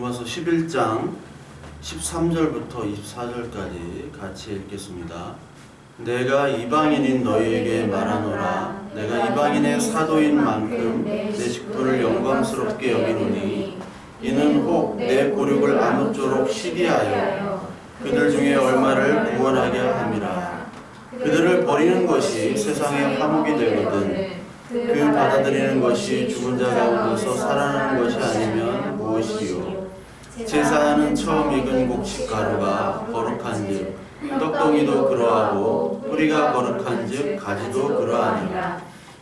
로마서 11장 13절부터 24절까지 같이 읽겠습니다. 내가 이방인인 너희에게 말하노라. 내가 이방인의 사도인 만큼 내 직분을 영광스럽게 여기노니 이는 혹 내 고륙을 아무쪼록 시기하여 그들 중에 얼마를 구원하게 함이라. 그들을 버리는 것이 세상의 화목이 되거든 그 받아들이는 것이 죽은 자 가운데서 살아나는 것이 아니면 무엇이요. 제사하는 처음 익은 곡식 가루가 거룩한즉 떡덩이도 그러하고 뿌리가 거룩한즉 가지도 그러하니라.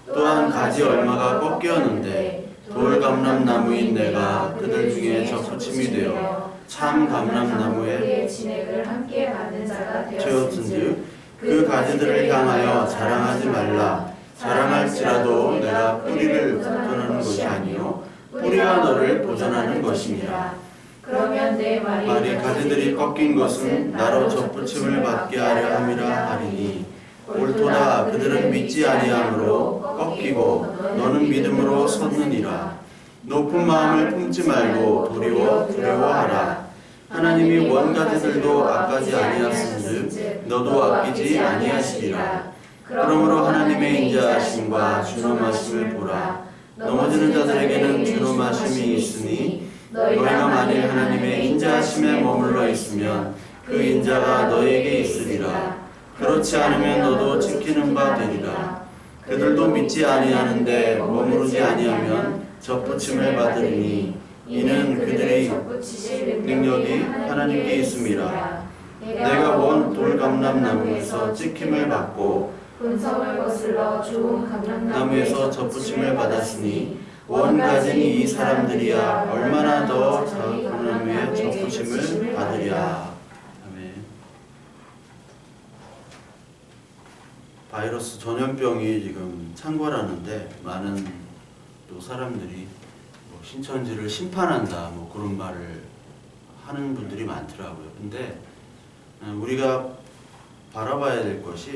또한 가지 얼마가 꺾였는데 돌감람나무인 내가 그들 중에 접붙임이 되어 참 감람나무에 진액을 함께 받는 자가 되었은즉 그 가지들을 향하여 자랑하지 말라. 자랑할지라도 내가 뿌리를 보존하는 것이 아니요 뿌리가 너를 보존하는 것이니라. 그러면 내 말이 가지들이 꺾인 것은 나로 접붙임을 받게 하려 함이라 하리니 옳도다. 그들은 믿지 아니함으로 꺾이고 너는 믿음으로 섰느니라. 높은 마음을 품지 말고 도리어 두려워하라. 하나님이 원가지들도 아까지 아니하신즉 너도 아끼지 아니하시리라. 그러므로 하나님의 인자하심과 준엄하심을 보라. 넘어지는 자들에게는 준엄하심이 있으니 너희가 만일 하나님의 인자하심에 머물러 있으면 그 인자가 너희에게 있으리라. 그렇지 않으면 너도 지키는 바 되리라. 그들도 믿지 아니하는데 머무르지 아니하면 접붙임을 받으리니 이는 그들의 능력이 하나님께 있음이라. 내가 원 돌감람나무에서 찍힘을 받고 본성을 거슬러 좋은 감람나무에서 접붙임을 받았으니 원 가진 이 사람들이야 얼마나 더 감람나무에 접붙임을 받으랴. 아멘. 바이러스 전염병이 지금 창궐하는데 많은 또 사람들이 뭐 신천지를 심판한다 뭐 그런 말을 하는 분들이 많더라고요. 근데 우리가 바라봐야 될 것이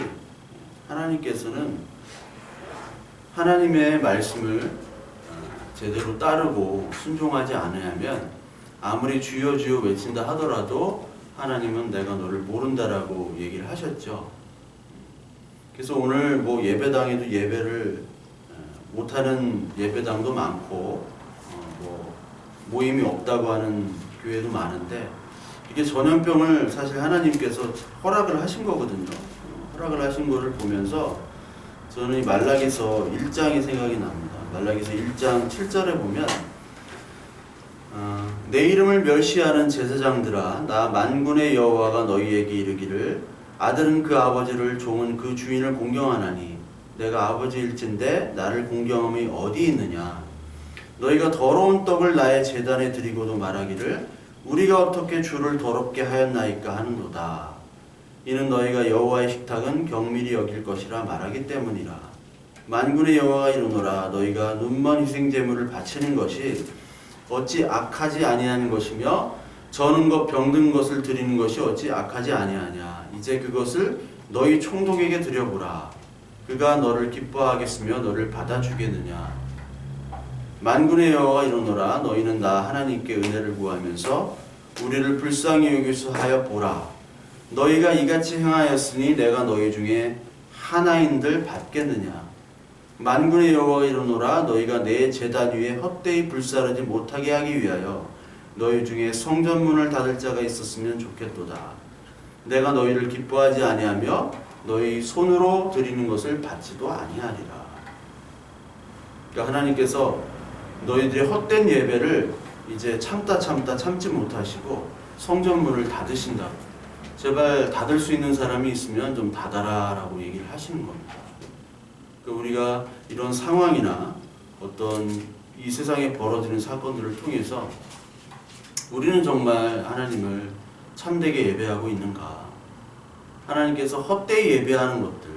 하나님께서는 하나님의 말씀을 제대로 따르고 순종하지 않으면 아무리 주여 주여 외친다 하더라도 하나님은 내가 너를 모른다라고 얘기를 하셨죠. 그래서 오늘 뭐 예배당에도 예배를 못하는 예배당도 많고 뭐 모임이 없다고 하는 교회도 많은데 이게 전염병을 사실 하나님께서 허락을 하신 거거든요. 허락을 하신 거를 보면서 저는 이 말라기서 1장이 생각이 납니다. 말라기서 1장 7절에 보면 내 이름을 멸시하는 제사장들아 나 만군의 여호와가 너희에게 이르기를 아들은 그 아버지를 종은 그 주인을 공경하나니 내가 아버지일진데 나를 공경함이 어디 있느냐. 너희가 더러운 떡을 나의 제단에 드리고도 말하기를 우리가 어떻게 주를 더럽게 하였나이까 하는도다. 이는 너희가 여호와의 식탁은 경밀히 여길 것이라 말하기 때문이라. 만군의 여호와가 이르노라. 너희가 눈먼 희생제물을 바치는 것이 어찌 악하지 아니하는 것이며 저는 것 병든 것을 드리는 것이 어찌 악하지 아니하냐. 이제 그것을 너희 총독에게 드려보라. 그가 너를 기뻐하겠으며 너를 받아주겠느냐. 만군의 여호와가 이르노라. 너희는 나 하나님께 은혜를 구하면서 우리를 불쌍히 여기소 하여 보라. 너희가 이같이 행하였으니 내가 너희 중에 하나인들 받겠느냐. 만군의 여호와가 이르노라. 너희가 내 제단 위에 헛되이 불사르지 못하게 하기 위하여 너희 중에 성전문을 닫을 자가 있었으면 좋겠도다. 내가 너희를 기뻐하지 아니하며 너희 손으로 드리는 것을 받지도 아니하리라. 그러니까 하나님께서 너희들의 헛된 예배를 이제 참지 못하시고 성전문을 닫으신다고. 제발 닫을 수 있는 사람이 있으면 좀 닫아라 라고 얘기를 하시는 겁니다. 그러니까 우리가 이런 상황이나 어떤 이 세상에 벌어지는 사건들을 통해서 우리는 정말 하나님을 참되게 예배하고 있는가. 하나님께서 헛되이 예배하는 것들,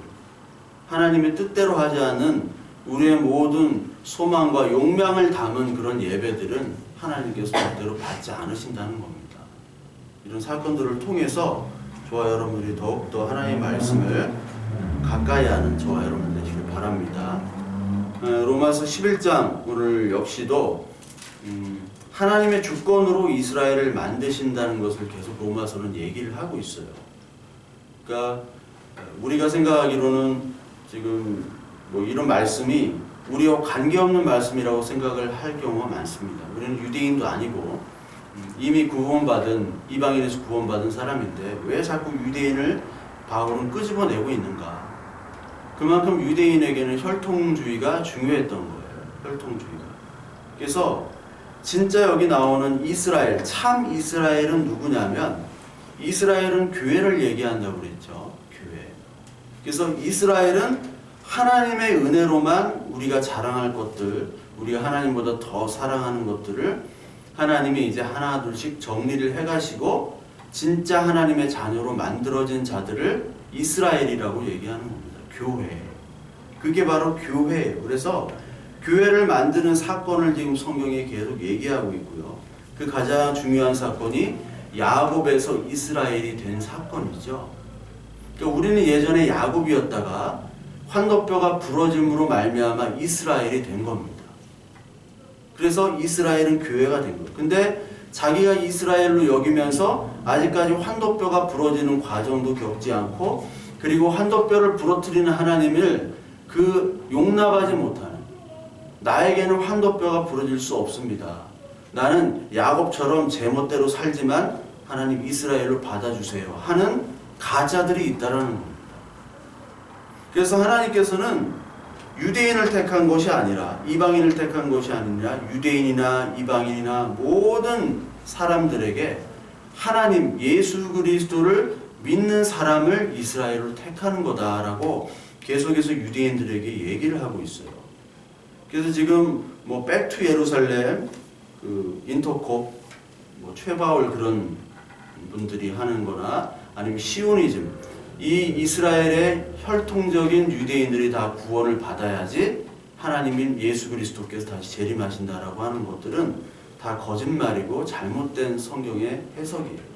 하나님의 뜻대로 하지 않은 우리의 모든 소망과 욕망을 담은 그런 예배들은 하나님께서 뜻대로 받지 않으신다는 겁니다. 이런 사건들을 통해서 저와 여러분들이 더욱더 하나님의 말씀을 가까이 하는 저와 여러분 되시길 바랍니다. 로마서 11장 오늘 역시도 하나님의 주권으로 이스라엘을 만드신다는 것을 계속 로마서는 얘기를 하고 있어요. 그러니까 우리가 생각하기로는 지금 뭐 이런 말씀이 우리와 관계없는 말씀이라고 생각을 할 경우가 많습니다. 우리는 유대인도 아니고 이미 구원받은, 이방인에서 구원받은 사람인데 왜 자꾸 유대인을 바울은 끄집어내고 있는가? 그만큼 유대인에게는 혈통주의가 중요했던 거예요. 혈통주의가. 그래서 진짜 여기 나오는 이스라엘, 참 이스라엘은 누구냐면 이스라엘은 교회를 얘기한다고 그랬죠. 교회. 그래서 이스라엘은 하나님의 은혜로만 우리가 자랑할 것들, 우리가 하나님보다 더 사랑하는 것들을 하나님이 이제 하나 둘씩 정리를 해가시고 진짜 하나님의 자녀로 만들어진 자들을 이스라엘이라고 얘기하는 겁니다. 교회. 그게 바로 교회예요. 그래서 교회를 만드는 사건을 지금 성경에 계속 얘기하고 있고요. 그 가장 중요한 사건이 야곱에서 이스라엘이 된 사건이죠. 그러니까 우리는 예전에 야곱이었다가 환도뼈가 부러짐으로 말미암아 이스라엘이 된 겁니다. 그래서 이스라엘은 교회가 된 거예요. 근데 자기가 이스라엘로 여기면서 아직까지 환도뼈가 부러지는 과정도 겪지 않고 그리고 환도뼈를 부러뜨리는 하나님을 그 용납하지 못하는 나에게는 환도뼈가 부러질 수 없습니다. 나는 야곱처럼 제멋대로 살지만 하나님 이스라엘로 받아주세요 하는 가짜들이 있다라는 겁니다. 그래서 하나님께서는 유대인을 택한 것이 아니라 이방인을 택한 것이 아니라 유대인이나 이방인이나 모든 사람들에게 하나님 예수 그리스도를 믿는 사람을 이스라엘로 택하는 거다라고 계속해서 유대인들에게 얘기를 하고 있어요. 그래서 지금 뭐 백투 예루살렘, 그 인터콥, 뭐 최바울 그런 분들이 하는 거나 아니면 시오니즘, 이 이스라엘의 혈통적인 유대인들이 다 구원을 받아야지 하나님인 예수 그리스도께서 다시 재림하신다라고 하는 것들은 다 거짓말이고 잘못된 성경의 해석이에요.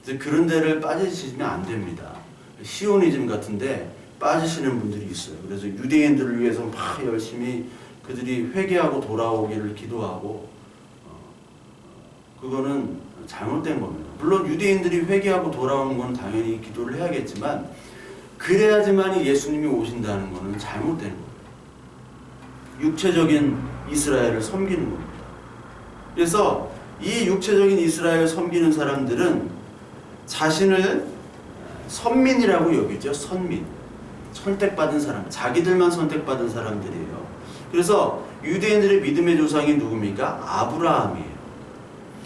그래서 그런 데를 빠지시면 안 됩니다. 시오니즘 같은데 빠지시는 분들이 있어요. 그래서 유대인들을 위해서 막 열심히 그들이 회개하고 돌아오기를 기도하고 그거는 잘못된 겁니다. 물론 유대인들이 회개하고 돌아오는 건 당연히 기도를 해야겠지만 그래야지만 예수님이 오신다는 것은 잘못된 거예요. 육체적인 이스라엘을 섬기는 겁니다. 그래서 이 육체적인 이스라엘을 섬기는 사람들은 자신을 선민이라고 여기죠. 선민. 선택받은 사람. 자기들만 선택받은 사람들이에요. 그래서 유대인들의 믿음의 조상이 누굽니까? 아브라함이에요.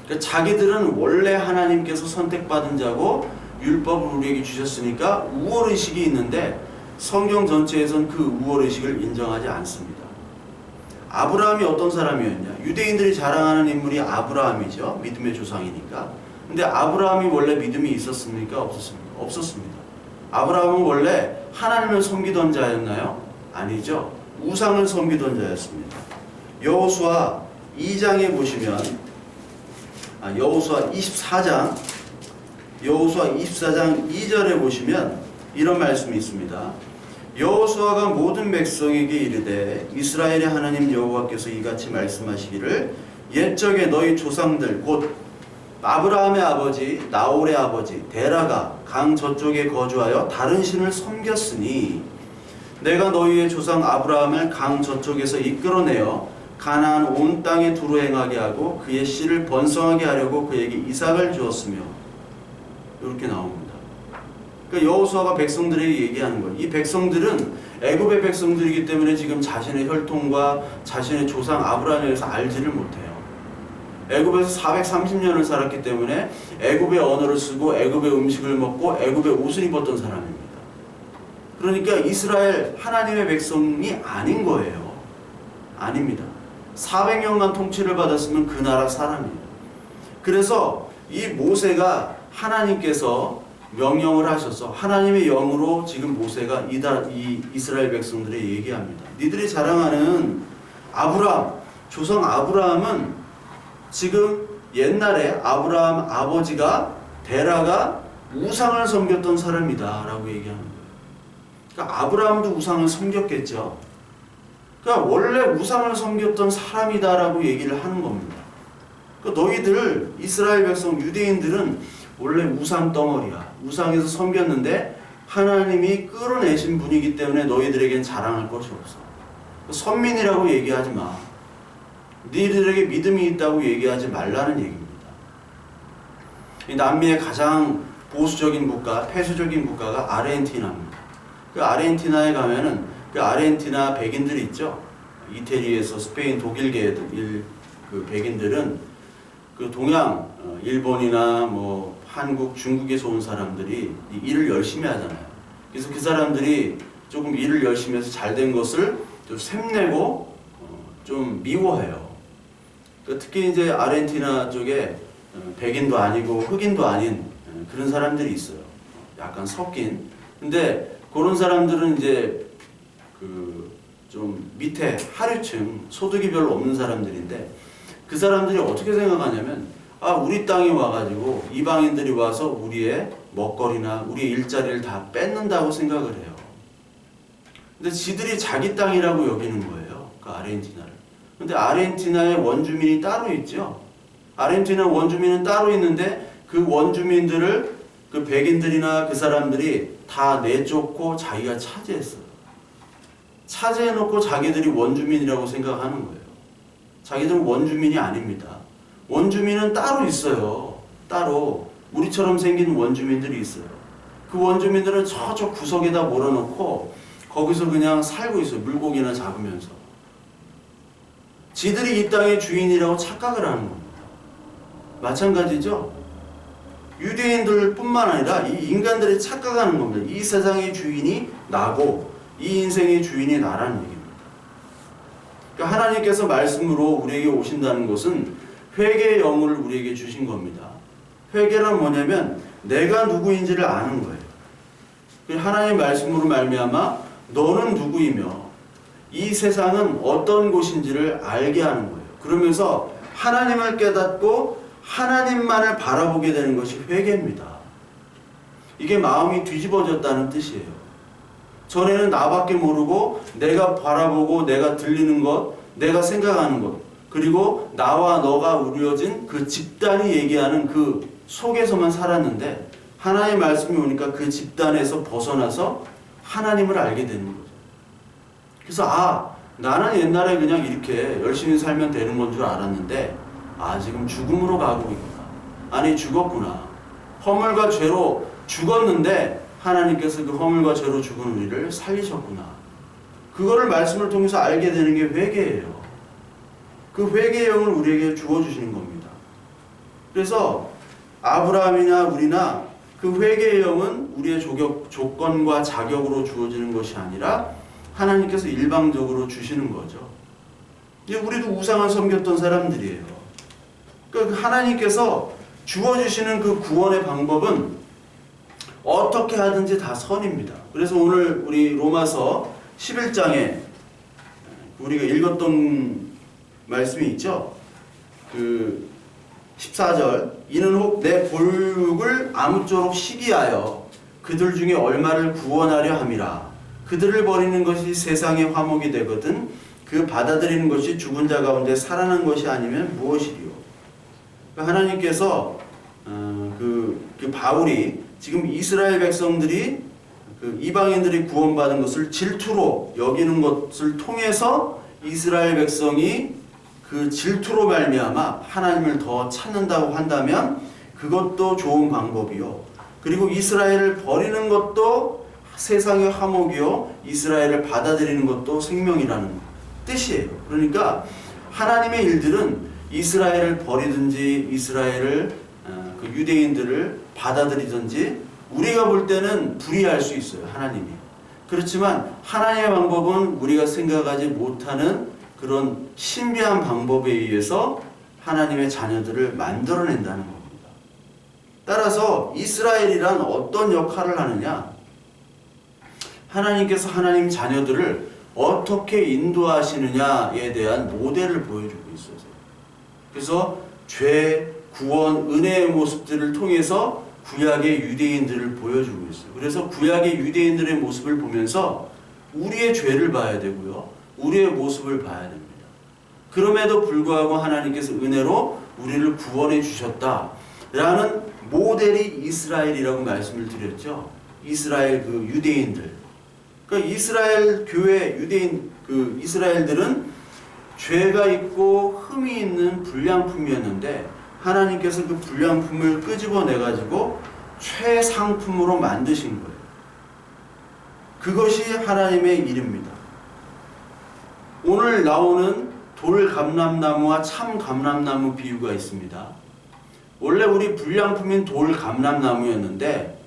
그러니까 자기들은 원래 하나님께서 선택받은 자고 율법을 우리에게 주셨으니까 우월의식이 있는데 성경 전체에선 그 우월의식을 인정하지 않습니다. 아브라함이 어떤 사람이었냐? 유대인들이 자랑하는 인물이 아브라함이죠. 믿음의 조상이니까. 근데 아브라함이 원래 믿음이 있었습니까? 없었습니까? 없었습니다. 아브라함은 원래 하나님을 섬기던 자였나요? 아니죠. 우상을 섬기던 자였습니다. 여호수아 2장에 보시면 여호수아 24장 2절에 보시면 이런 말씀이 있습니다. 여호수아가 모든 백성에게 이르되 이스라엘의 하나님 여호와께서 이같이 말씀하시기를 옛적에 너희 조상들 곧 아브라함의 아버지 나홀의 아버지 데라가 강 저쪽에 거주하여 다른 신을 섬겼으니 내가 너희의 조상 아브라함을 강 저쪽에서 이끌어내어 가나안 온 땅에 두루 행하게 하고 그의 씨를 번성하게 하려고 그에게 이삭을 주었으며 이렇게 나옵니다. 그러니까 여호수아가 백성들에게 얘기하는 거예요. 이 백성들은 애굽의 백성들이기 때문에 지금 자신의 혈통과 자신의 조상 아브라함에 대해서 알지를 못해요. 애굽에서 430년을 살았기 때문에 애굽의 언어를 쓰고 애굽의 음식을 먹고 애굽의 옷을 입었던 사람입니다. 그러니까 이스라엘 하나님의 백성이 아닌 거예요. 아닙니다. 400년간 통치를 받았으면 그 나라 사람이에요. 그래서 이 모세가 하나님께서 명령을 하셔서 하나님의 영으로 지금 모세가 이 이스라엘 백성들에 얘기합니다. 니들이 자랑하는 아브라함, 조상 아브라함은 지금 옛날에 아브라함 아버지가 데라가 우상을 섬겼던 사람이다 라고 얘기하는 거예요. 그러니까 아브라함도 우상을 섬겼겠죠. 그러니까 원래 우상을 섬겼던 사람이다라고 얘기를 하는 겁니다. 그러니까 너희들 이스라엘 백성 유대인들은 원래 우상 덩어리야. 우상에서 섬겼는데 하나님이 끌어내신 분이기 때문에 너희들에겐 자랑할 것이 없어. 선민이라고 얘기하지 마. 너희들에게 믿음이 있다고 얘기하지 말라는 얘기입니다. 이 남미의 가장 보수적인 국가, 폐쇄적인 국가가 아르헨티나입니다. 그 아르헨티나에 가면은 그 아르헨티나 백인들이 있죠. 이태리에서 스페인, 독일계 그 백인들은 그 동양, 일본이나 뭐 한국, 중국에서 온 사람들이 일을 열심히 하잖아요. 그래서 그 사람들이 조금 일을 열심히 해서 잘된 것을 좀 샘내고 좀 미워해요. 특히 이제 아르헨티나 쪽에 백인도 아니고 흑인도 아닌 그런 사람들이 있어요. 약간 섞인. 근데 그런 사람들은 이제 그 좀 밑에 하류층, 소득이 별로 없는 사람들인데 그 사람들이 어떻게 생각하냐면 우리 땅에 와가지고 이방인들이 와서 우리의 먹거리나 우리의 일자리를 다 뺏는다고 생각을 해요. 근데 지들이 자기 땅이라고 여기는 거예요. 그 아르헨티나를. 근데 아르헨티나의 원주민이 따로 있죠. 아르헨티나 원주민은 따로 있는데 그 원주민들을 그 백인들이나 그 사람들이 다 내쫓고 자기가 차지했어요. 차지해놓고 자기들이 원주민이라고 생각하는 거예요. 자기들은 원주민이 아닙니다. 원주민은 따로 있어요. 따로 우리처럼 생긴 원주민들이 있어요. 그 원주민들은 저쪽 구석에다 몰아놓고 거기서 그냥 살고 있어요. 물고기나 잡으면서. 지들이 이 땅의 주인이라고 착각을 하는 겁니다. 마찬가지죠. 유대인들 뿐만 아니라 이 인간들이 착각하는 겁니다. 이 세상의 주인이 나고 이 인생의 주인이 나라는 얘기입니다. 그러니까 하나님께서 말씀으로 우리에게 오신다는 것은 회개의 영을 우리에게 주신 겁니다. 회개란 뭐냐면 내가 누구인지를 아는 거예요. 하나님의 말씀으로 말미암아 너는 누구이며 이 세상은 어떤 곳인지를 알게 하는 거예요. 그러면서 하나님을 깨닫고 하나님만을 바라보게 되는 것이 회개입니다. 이게 마음이 뒤집어졌다는 뜻이에요. 전에는 나밖에 모르고 내가 바라보고 내가 들리는 것, 내가 생각하는 것, 그리고 나와 너가 우려진 그 집단이 얘기하는 그 속에서만 살았는데 하나님의 말씀이 오니까 그 집단에서 벗어나서 하나님을 알게 되는 거죠. 그래서 나는 옛날에 그냥 이렇게 열심히 살면 되는 건 줄 알았는데 지금 죽음으로 가고 있구나. 아니 죽었구나. 허물과 죄로 죽었는데 하나님께서 그 허물과 죄로 죽은 우리를 살리셨구나. 그거를 말씀을 통해서 알게 되는 게 회개예요. 그 회개의 영을 우리에게 주어주시는 겁니다. 그래서 아브라함이나 우리나 그 회개의 영은 우리의 조건과 자격으로 주어지는 것이 아니라 하나님께서 일방적으로 주시는 거죠. 우리도 우상을 섬겼던 사람들이에요. 그러니까 하나님께서 주어주시는 그 구원의 방법은 어떻게 하든지 다 선입니다. 그래서 오늘 우리 로마서 11장에 우리가 읽었던 말씀이 있죠. 그 14절 이는 혹 내 볼육을 아무쪼록 시기하여 그들 중에 얼마를 구원하려 함이라. 그들을 버리는 것이 세상의 화목이 되거든 그 받아들이는 것이 죽은 자 가운데 살아난 것이 아니면 무엇이리요. 하나님께서 그 바울이 지금 이스라엘 백성들이 그 이방인들이 구원받은 것을 질투로 여기는 것을 통해서 이스라엘 백성이 그 질투로 말미암아 하나님을 더 찾는다고 한다면 그것도 좋은 방법이요. 그리고 이스라엘을 버리는 것도 세상의 화목이요. 이스라엘을 받아들이는 것도 생명이라는 뜻이에요. 그러니까 하나님의 일들은 이스라엘을 버리든지 이스라엘을 그 유대인들을 받아들이든지 우리가 볼 때는 불이할 수 있어요. 하나님이. 그렇지만 하나님의 방법은 우리가 생각하지 못하는 그런 신비한 방법에 의해서 하나님의 자녀들을 만들어낸다는 겁니다. 따라서 이스라엘이란 어떤 역할을 하느냐? 하나님께서 하나님 자녀들을 어떻게 인도하시느냐에 대한 모델을 보여주고 있어요. 그래서 죄, 구원, 은혜의 모습들을 통해서 구약의 유대인들을 보여주고 있어요. 그래서 구약의 유대인들의 모습을 보면서 우리의 죄를 봐야 되고요. 우리의 모습을 봐야 됩니다. 그럼에도 불구하고 하나님께서 은혜로 우리를 구원해 주셨다라는 모델이 이스라엘이라고 말씀을 드렸죠. 이스라엘 그 유대인들. 그러니까 이스라엘 교회 유대인 그 이스라엘들은 죄가 있고 흠이 있는 불량품이었는데 하나님께서 그 불량품을 끄집어내 가지고 최상품으로 만드신 거예요. 그것이 하나님의 일입니다. 오늘 나오는 돌감람나무와 참감람나무 비유가 있습니다. 원래 우리 불량품인 돌감람나무였는데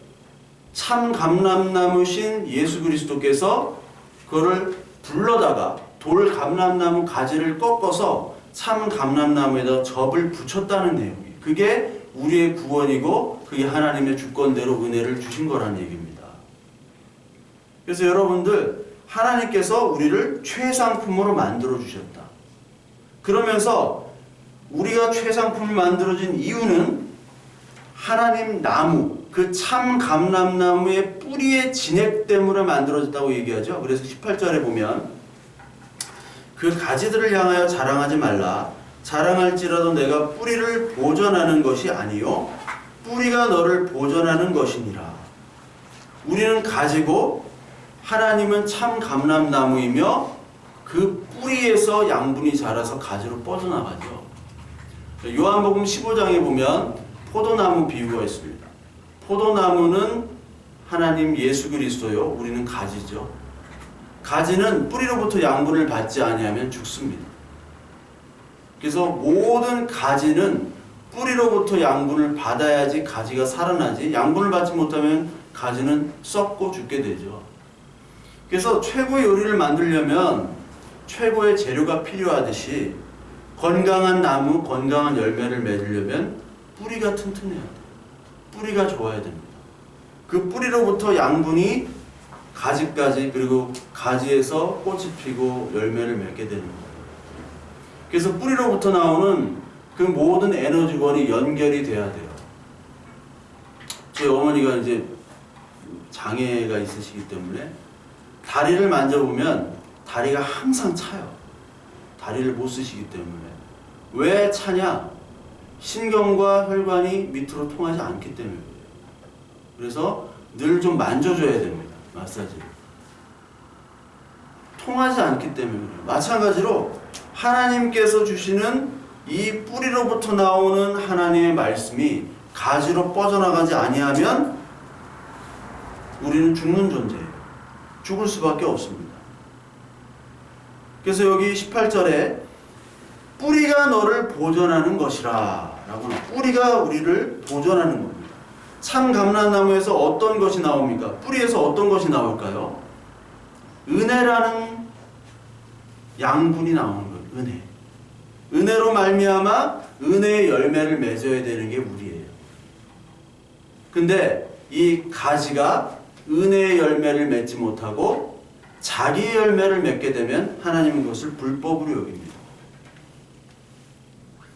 참감람나무신 예수 그리스도께서 그거를 불러다가 돌감람나무 가지를 꺾어서 참감람나무에다 접을 붙였다는 내용이에요. 그게 우리의 구원이고 그게 하나님의 주권대로 은혜를 주신 거라는 얘기입니다. 그래서 여러분들 하나님께서 우리를 최상품으로 만들어 주셨다. 그러면서 우리가 최상품을 만들어진 이유는 하나님 나무, 그 참 감람나무의 뿌리의 진액 때문에 만들어졌다고 얘기하죠. 그래서 18절에 보면 그 가지들을 향하여 자랑하지 말라. 자랑할지라도 내가 뿌리를 보존하는 것이 아니요 뿌리가 너를 보존하는 것이니라. 우리는 가지고 하나님은 참 감람나무이며 그 뿌리에서 양분이 자라서 가지로 뻗어나가죠. 요한복음 15장에 보면 포도나무 비유가 있습니다. 포도나무는 하나님 예수 그리스도요. 우리는 가지죠. 가지는 뿌리로부터 양분을 받지 아니하면 죽습니다. 그래서 모든 가지는 뿌리로부터 양분을 받아야지 가지가 살아나지 양분을 받지 못하면 가지는 썩고 죽게 되죠. 그래서 최고의 요리를 만들려면 최고의 재료가 필요하듯이 건강한 나무, 건강한 열매를 맺으려면 뿌리가 튼튼해야 돼요. 뿌리가 좋아야 됩니다. 그 뿌리로부터 양분이 가지까지 그리고 가지에서 꽃이 피고 열매를 맺게 되는 거예요. 그래서 뿌리로부터 나오는 그 모든 에너지원이 연결이 돼야 돼요. 제 어머니가 이제 장애가 있으시기 때문에 다리를 만져보면 다리가 항상 차요. 다리를 못 쓰시기 때문에. 왜 차냐? 신경과 혈관이 밑으로 통하지 않기 때문에 그래요. 그래서 늘 좀 만져줘야 됩니다. 마사지를. 통하지 않기 때문에 그래요. 마찬가지로 하나님께서 주시는 이 뿌리로부터 나오는 하나님의 말씀이 가지로 뻗어나가지 아니하면 우리는 죽는 존재예요. 죽을 수밖에 없습니다. 그래서 여기 18절에 뿌리가 너를 보존하는 것이라 라고 뿌리가 우리를 보존하는 겁니다. 참 감람나무에서 어떤 것이 나옵니까? 뿌리에서 어떤 것이 나올까요? 은혜라는 양분이 나오는 거예요. 은혜. 은혜로 말미암아 은혜의 열매를 맺어야 되는 게 우리예요. 근데 이 가지가 은혜의 열매를 맺지 못하고 자기의 열매를 맺게 되면 하나님은 그것을 불법으로 여깁니다.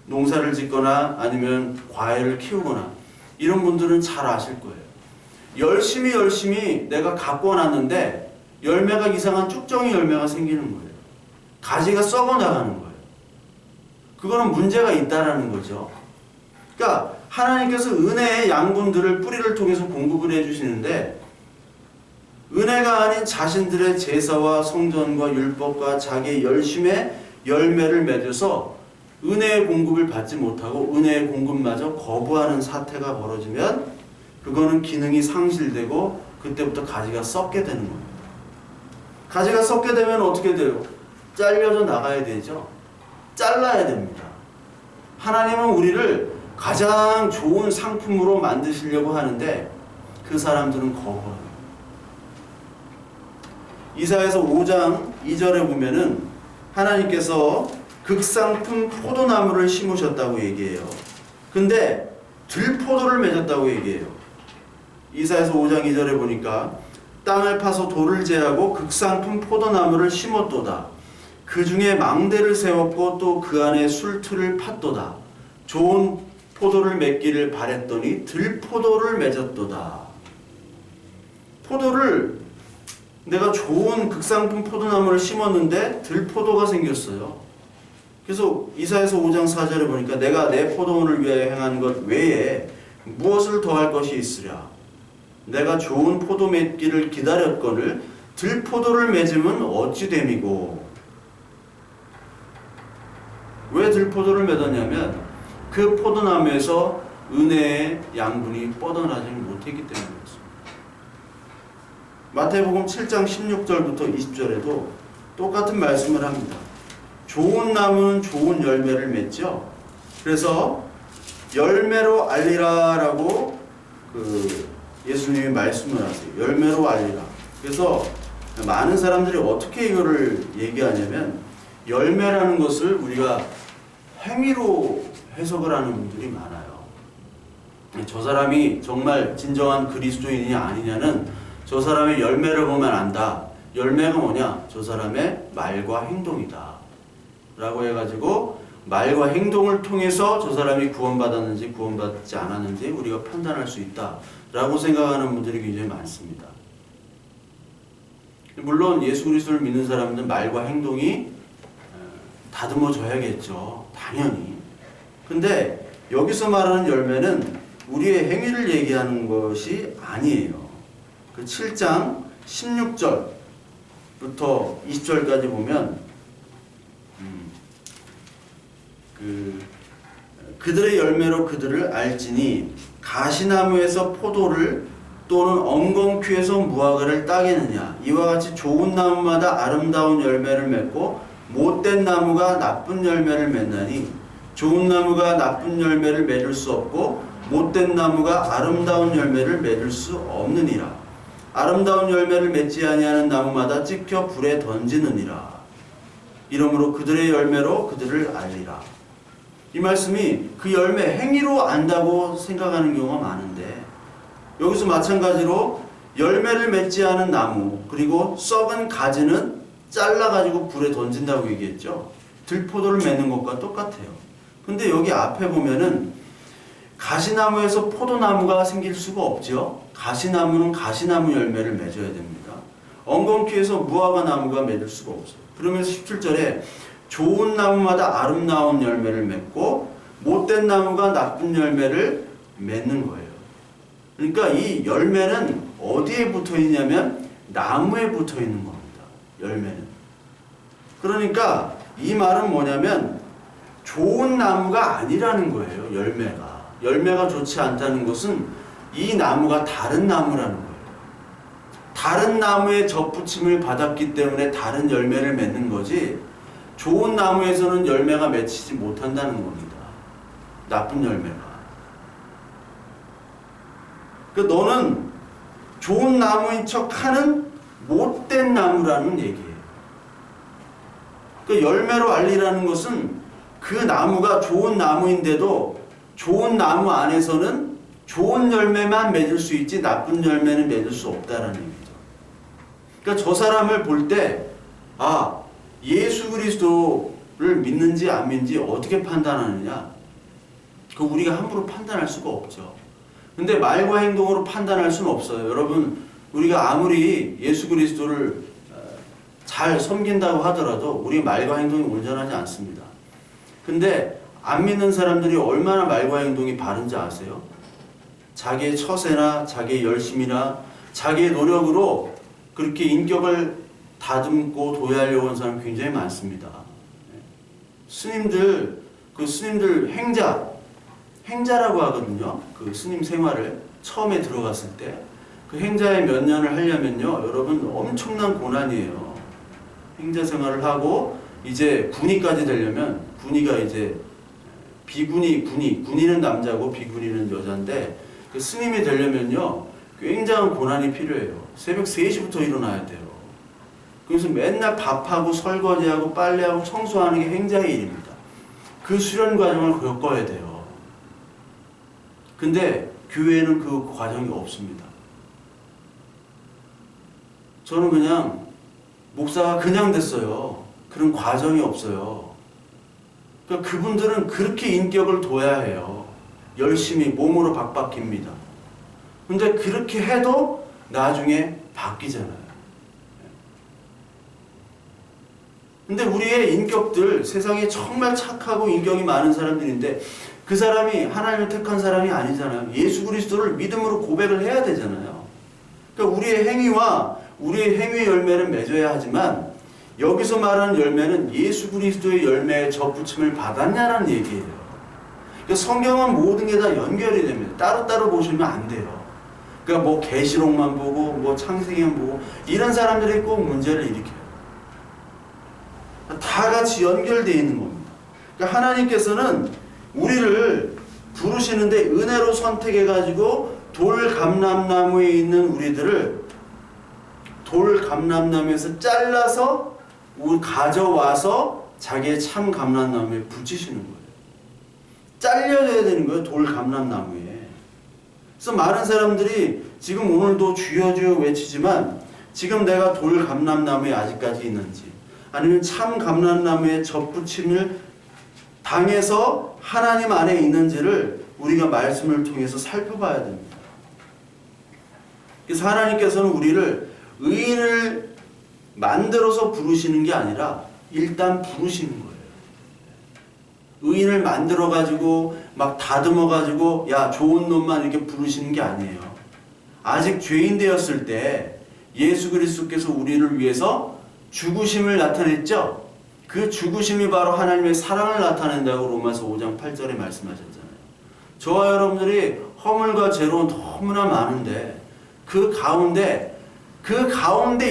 농사를 짓거나 아니면 과일을 키우거나 이런 분들은 잘 아실 거예요. 열심히 내가 갖고 놨는데 열매가 이상한 쭉정이 열매가 생기는 거예요. 가지가 썩어 나가는 거예요. 그거는 문제가 있다라는 거죠. 그러니까 하나님께서 은혜의 양분들을 뿌리를 통해서 공급을 해주시는데 은혜가 아닌 자신들의 제사와 성전과 율법과 자기의 열심의 열매를 맺어서 은혜의 공급을 받지 못하고 은혜의 공급마저 거부하는 사태가 벌어지면 그거는 기능이 상실되고 그때부터 가지가 썩게 되는 겁니다. 가지가 썩게 되면 어떻게 돼요? 잘려져 나가야 되죠. 잘라야 됩니다. 하나님은 우리를 가장 좋은 상품으로 만드시려고 하는데 그 사람들은 거부합니다. 이사야서 5장 2절에 보면은 하나님께서 극상품 포도나무를 심으셨다고 얘기해요. 근데 들포도를 맺었다고 얘기해요. 이사야서 5장 2절에 보니까 땅을 파서 돌을 제하고 극상품 포도나무를 심었도다. 그 중에 망대를 세웠고 또 그 안에 술틀을 팠도다. 좋은 포도를 맺기를 바랬더니 들포도를 맺었도다. 포도를 내가 좋은 극상품 포도나무를 심었는데 들포도가 생겼어요. 그래서 이사야서 5장 4절에 보니까 내가 내 포도원을 위하여 행한 것 외에 무엇을 더할 것이 있으랴. 내가 좋은 포도 맺기를 기다렸거늘 들포도를 맺으면 어찌 됨이고. 왜 들포도를 맺었냐면 그 포도나무에서 은혜의 양분이 뻗어나지 못했기 때문이었습니다. 마태복음 7장 16절부터 20절에도 똑같은 말씀을 합니다. 좋은 나무는 좋은 열매를 맺죠. 그래서 열매로 알리라라고 예수님이 말씀을 하세요. 열매로 알리라. 그래서 많은 사람들이 어떻게 이거를 얘기하냐면 열매라는 것을 우리가 행위로 해석을 하는 분들이 많아요. 저 사람이 정말 진정한 그리스도인이 아니냐는 저 사람의 열매를 보면 안다. 열매가 뭐냐? 저 사람의 말과 행동이다. 라고 해가지고 말과 행동을 통해서 저 사람이 구원받았는지 구원받지 않았는지 우리가 판단할 수 있다. 라고 생각하는 분들이 굉장히 많습니다. 물론 예수 그리스도를 믿는 사람들은 말과 행동이 다듬어져야겠죠. 당연히. 근데 여기서 말하는 열매는 우리의 행위를 얘기하는 것이 아니에요. 그 7장 16절부터 20절까지 보면 그들의 열매로 그들을 알지니 가시나무에서 포도를 또는 엉겅퀴에서 무화과를 따겠느냐. 이와 같이 좋은 나무마다 아름다운 열매를 맺고 못된 나무가 나쁜 열매를 맺나니 좋은 나무가 나쁜 열매를 맺을 수 없고 못된 나무가 아름다운 열매를 맺을 수 없느니라. 아름다운 열매를 맺지 아니하는 나무마다 찍혀 불에 던지느니라. 이러므로 그들의 열매로 그들을 알리라. 이 말씀이 그 열매 행위로 안다고 생각하는 경우가 많은데 여기서 마찬가지로 열매를 맺지 않은 나무 그리고 썩은 가지는 잘라가지고 불에 던진다고 얘기했죠. 들포도를 맺는 것과 똑같아요. 근데 여기 앞에 보면은 가시나무에서 포도나무가 생길 수가 없죠. 가시나무는 가시나무 열매를 맺어야 됩니다. 엉겅퀴에서 무화과 나무가 맺을 수가 없어요. 그러면서 17절에 좋은 나무마다 아름다운 열매를 맺고 못된 나무가 나쁜 열매를 맺는 거예요. 그러니까 이 열매는 어디에 붙어 있냐면 나무에 붙어 있는 겁니다. 열매는. 그러니까 이 말은 뭐냐면 좋은 나무가 아니라는 거예요. 열매가. 열매가 좋지 않다는 것은 이 나무가 다른 나무라는 거예요. 다른 나무에 접붙임을 받았기 때문에 다른 열매를 맺는 거지 좋은 나무에서는 열매가 맺히지 못한다는 겁니다. 나쁜 열매가. 그러니까 너는 좋은 나무인 척하는 못된 나무라는 얘기예요. 그러니까 열매로 알리라는 것은 그 나무가 좋은 나무인데도 좋은 나무 안에서는 좋은 열매만 맺을 수 있지 나쁜 열매는 맺을 수 없다라는 얘기죠. 그러니까 저 사람을 볼 때 예수 그리스도를 믿는지 안 믿는지 어떻게 판단하느냐? 그 우리가 함부로 판단할 수가 없죠. 근데 말과 행동으로 판단할 수는 없어요. 여러분, 우리가 아무리 예수 그리스도를 잘 섬긴다고 하더라도 우리 말과 행동이 온전하지 않습니다. 근데 안 믿는 사람들이 얼마나 말과 행동이 바른지 아세요? 자기의 처세나 자기의 열심이나 자기의 노력으로 그렇게 인격을 다듬고 도외하려고 하는 사람 굉장히 많습니다. 스님들, 그 스님들 행자라고 하거든요. 그 스님 생활을 처음에 들어갔을 때 그 행자에 몇 년을 하려면요, 여러분 엄청난 고난이에요. 행자 생활을 하고 이제 군의까지 되려면 군의가 이제 군의는 남자고 비군의는 여자인데 그 스님이 되려면요 굉장한 고난이 필요해요. 새벽 3시부터 일어나야 돼요. 그래서 맨날 밥하고 설거지하고 빨래하고 청소하는 게 행자의 일입니다. 그 수련 과정을 겪어야 돼요. 근데 교회에는 그 과정이 없습니다. 저는 그냥 목사가 그냥 됐어요. 그런 과정이 없어요. 그러니까 그분들은 그렇게 인격을 둬야 해요. 열심히 몸으로 박박힙니다. 근데 그렇게 해도 나중에 바뀌잖아요. 근데 우리의 인격들, 세상에 정말 착하고 인격이 많은 사람들인데 그 사람이 하나님을 택한 사람이 아니잖아요. 예수 그리스도를 믿음으로 고백을 해야 되잖아요. 그러니까 우리의 행위와 우리의 행위의 열매는 맺어야 하지만 여기서 말하는 열매는 예수 그리스도의 열매에 접붙임을 받았냐라는 얘기예요. 그러니까 성경은 모든 게 다 연결이 됩니다. 따로따로 보시면 안 돼요. 그러니까 뭐 계시록만 보고 뭐 창세기만 보고 이런 사람들이 꼭 문제를 일으켜요. 다 같이 연결되어 있는 겁니다. 그러니까 하나님께서는 우리를 부르시는데 은혜로 선택해가지고 돌감람나무에 있는 우리들을 돌감람나무에서 잘라서 가져와서 자기의 참 감람나무에 붙이시는 거예요. 잘려져야 되는 거예요. 돌감람나무에. 그래서 많은 사람들이 지금 오늘도 주여 주여 외치지만 지금 내가 돌감람나무에 아직까지 있는지 아니면 참 감람나무에 접붙임을 당해서 하나님 안에 있는지를 우리가 말씀을 통해서 살펴봐야 됩니다. 그래서 하나님께서는 우리를 의인을 만들어서 부르시는 게 아니라 일단 부르시는 거예요. 의인을 만들어가지고 막 다듬어가지고 야 좋은 놈만 이렇게 부르시는 게 아니에요. 아직 죄인 되었을 때 예수 그리스도께서 우리를 위해서 죽으심을 나타냈죠. 그 죽으심이 바로 하나님의 사랑을 나타낸다고 로마서 5장 8절에 말씀하셨잖아요. 저와 여러분들이 허물과 죄로 너무나 많은데 그 가운데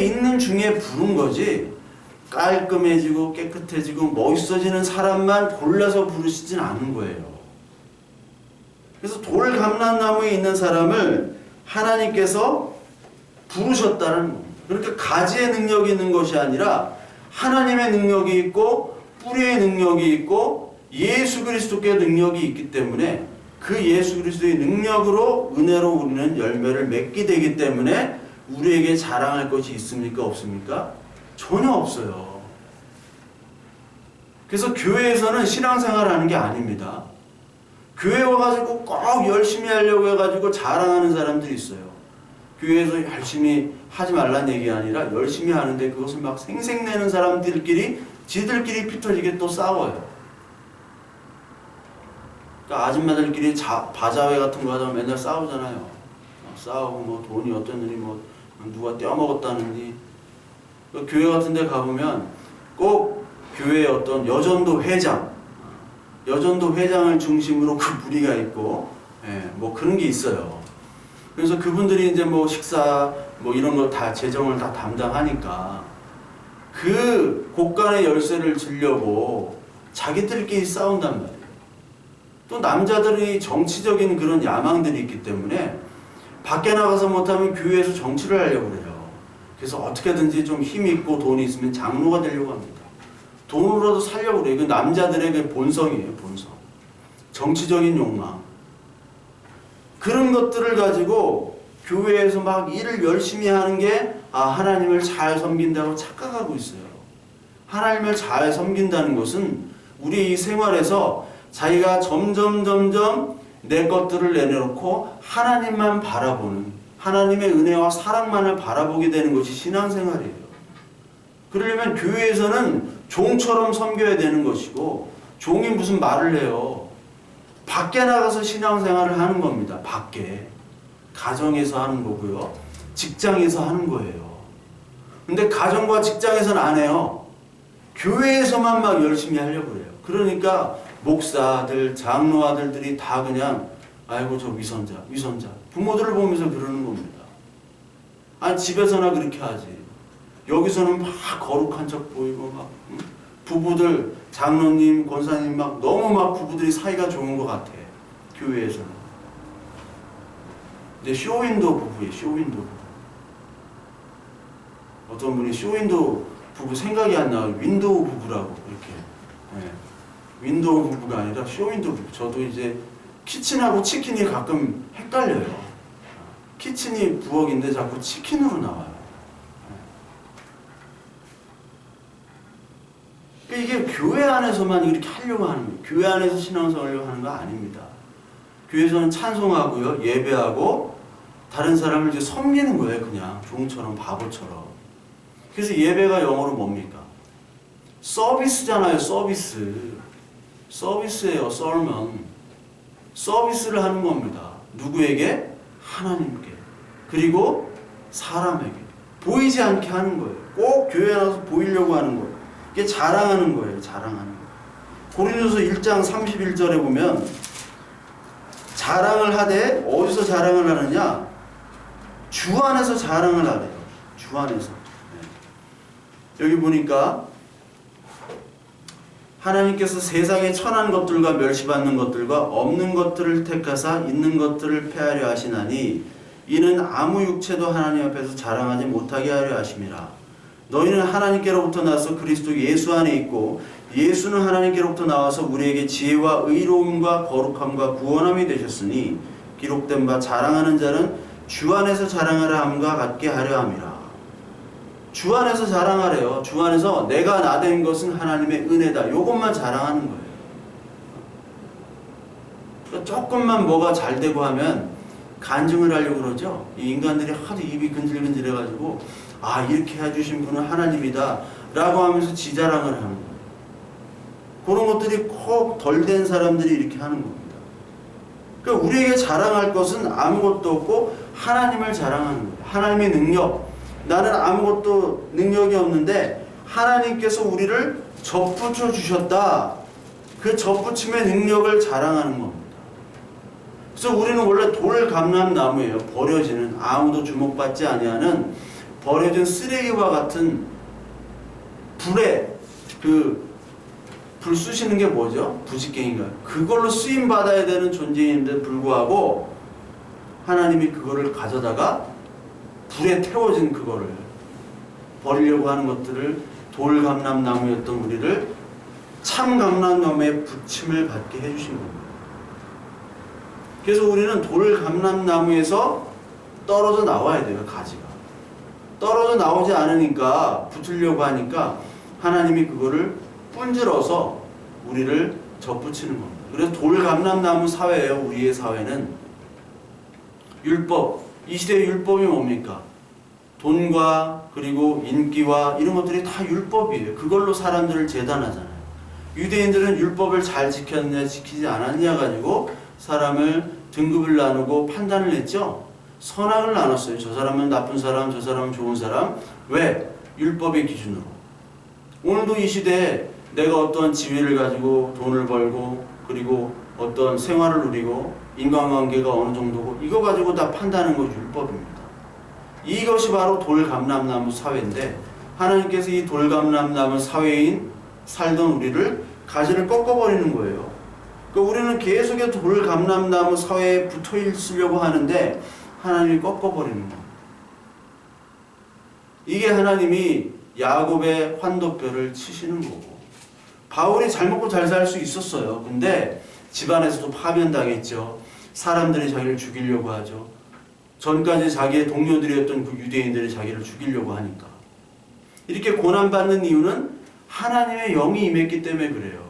있는 중에 부른 거지 깔끔해지고 깨끗해지고 멋있어지는 사람만 골라서 부르시진 않은 거예요. 그래서 돌감람나무에 있는 사람을 하나님께서 부르셨다는 겁니다. 그러니까 가지의 능력이 있는 것이 아니라 하나님의 능력이 있고 뿌리의 능력이 있고 예수 그리스도께 능력이 있기 때문에 그 예수 그리스도의 능력으로 은혜로 우리는 열매를 맺게 되기 때문에 우리에게 자랑할 것이 있습니까? 없습니까? 전혀 없어요. 그래서 교회에서는 신앙생활을 하는 게 아닙니다. 교회 와가지고 꼭 열심히 하려고 해가지고 자랑하는 사람들이 있어요. 교회에서 열심히 하지 말란 얘기가 아니라 열심히 하는데 그것을 막 생색내는 사람들끼리 지들끼리 피터지게 또 싸워요. 그러니까 아줌마들끼리 바자회 같은 거 하다가 맨날 싸우잖아요. 싸우고 뭐 돈이 어땠느니 뭐 누가 떼어먹었다느니. 교회 같은 데 가보면 꼭 교회의 어떤 여전도 회장을 중심으로 그 무리가 있고 뭐 그런 게 있어요. 그래서 그분들이 이제 뭐 식사 뭐 이런 거 다 재정을 다 담당하니까 그 곳간의 열쇠를 주려고 자기들끼리 싸운단 말이에요. 또 남자들이 정치적인 그런 야망들이 있기 때문에 밖에 나가서 못하면 교회에서 정치를 하려고 그래요. 그래서 어떻게든지 좀 힘이 있고 돈이 있으면 장로가 되려고 합니다. 돈으로라도 살려고 그래요. 그 남자들의 그 본성이에요. 본성. 정치적인 욕망. 그런 것들을 가지고 교회에서 막 일을 열심히 하는 게 하나님을 잘 섬긴다고 착각하고 있어요. 하나님을 잘 섬긴다는 것은 우리 이 생활에서 자기가 점점 내 것들을 내려놓고 하나님만 바라보는 하나님의 은혜와 사랑만을 바라보게 되는 것이 신앙생활이에요. 그러려면 교회에서는 종처럼 섬겨야 되는 것이고 종이 무슨 말을 해요. 밖에 나가서 신앙생활을 하는 겁니다. 밖에. 가정에서 하는 거고요. 직장에서 하는 거예요. 근데 가정과 직장에서는 안 해요. 교회에서만 막 열심히 하려고 해요. 그러니까 목사들, 장로 아들들이 다 그냥 아이고 저 위선자 부모들을 보면서 그러는 겁니다. 아니 집에서나 그렇게 하지. 여기서는 막 거룩한 척 보이고 막 부부들 장로님, 권사님 막 너무 막 부부들이 사이가 좋은 것 같아. 교회에서는. 근데 쇼윈도 부부예요. 쇼윈도 부부. 어떤 분이 쇼윈도 부부 생각이 안 나요. 윈도우 부부라고 이렇게. 윈도우 부부가 아니라 쇼윈도우 부부. 저도 이제 키친하고 치킨이 가끔 헷갈려요. 키친이 부엌인데 자꾸 치킨으로 나와요. 이게 교회 안에서만 이렇게 하려고 하는 거예요. 교회 안에서 신앙생활을 하는 거 아닙니다. 교회에서는 찬송하고요, 예배하고 다른 사람을 이제 섬기는 거예요. 그냥 종처럼 바보처럼. 그래서 예배가 영어로 뭡니까? 서비스잖아요. 서비스예요. 썰면 서비스를 하는 겁니다. 누구에게? 하나님께. 그리고 사람에게. 보이지 않게 하는 거예요. 꼭 교회에 나와서 보이려고 하는 거예요. 이게 자랑하는 거예요. 자랑하는 거예요. 고린도서 1장 31절에 보면 자랑을 하되 어디서 자랑을 하느냐? 주 안에서 자랑을 하래요. 주 안에서. 네. 여기 보니까 하나님께서 세상에 천한 것들과 멸시받는 것들과 없는 것들을 택하사 있는 것들을 폐하려 하시나니 이는 아무 육체도 하나님 앞에서 자랑하지 못하게 하려 하심이라. 너희는 하나님께로부터 나서 그리스도 예수 안에 있고 예수는 하나님께로부터 나와서 우리에게 지혜와 의로움과 거룩함과 구원함이 되셨으니 기록된 바 자랑하는 자는 주 안에서 자랑하라 함과 같게 하려 함이라. 주 안에서 자랑하래요. 주 안에서 내가 나 된 것은 하나님의 은혜다. 요것만 자랑하는 거예요. 그러니까 조금만 뭐가 잘 되고 하면 간증을 하려고 그러죠. 이 인간들이 하도 입이 근질근질해가지고 아 이렇게 해주신 분은 하나님이다 라고 하면서 지자랑을 하는 거예요. 그런 것들이 꼭 덜 된 사람들이 이렇게 하는 겁니다. 그러니까 우리에게 자랑할 것은 아무것도 없고 하나님을 자랑하는 거예요. 하나님의 능력. 나는 아무것도 능력이 없는데 하나님께서 우리를 접붙여 주셨다. 그 접붙임의 능력을 자랑하는 겁니다. 그래서 우리는 원래 돌감람나무예요. 버려지는, 아무도 주목받지 아니하는 버려진 쓰레기와 같은 불에 불 쑤시는 게 뭐죠? 부직갱인가요? 그걸로 쓰임 받아야 되는 존재인데 불구하고 하나님이 그거를 가져다가 불에 태워진 그거를 버리려고 하는 것들을 돌감람나무였던 우리를 참감람나무의 부침을 받게 해주신 겁니다. 그래서 우리는 돌감람나무에서 떨어져 나와야 돼요. 가지가 떨어져 나오지 않으니까 붙으려고 하니까 하나님이 그거를 분질러서 우리를 접붙이는 겁니다. 그래서 돌감람나무 사회예요. 우리의 사회는 율법, 이 시대의 율법이 뭡니까? 돈과 그리고 인기와 이런 것들이 다 율법이에요. 그걸로 사람들을 재단하잖아요. 유대인들은 율법을 잘 지켰냐 지키지 않았냐 가지고 사람을 등급을 나누고 판단을 했죠. 선악을 나눴어요. 저 사람은 나쁜 사람, 저 사람은 좋은 사람. 왜? 율법의 기준으로. 오늘도 이 시대에 내가 어떤 지위를 가지고 돈을 벌고 그리고 어떤 생활을 누리고 인간관계가 어느 정도고 이거 가지고 다 판단하는 것이 율법입니다. 이것이 바로 돌감람나무 사회인데 하나님께서 이 돌감람나무 사회인 살던 우리를 가지를 꺾어버리는 거예요. 그러니까 우리는 계속해서 돌감람나무 사회에 붙어 있으려고 하는데 하나님이 꺾어버리는 겁니다. 이게 하나님이 야곱의 환도뼈를 치시는 거고 바울이 잘 먹고 잘 살 수 있었어요. 근데 집안에서도 파면당했죠. 사람들이 자기를 죽이려고 하죠. 전까지 자기의 동료들이었던 그 유대인들이 자기를 죽이려고 하니까. 이렇게 고난받는 이유는 하나님의 영이 임했기 때문에 그래요.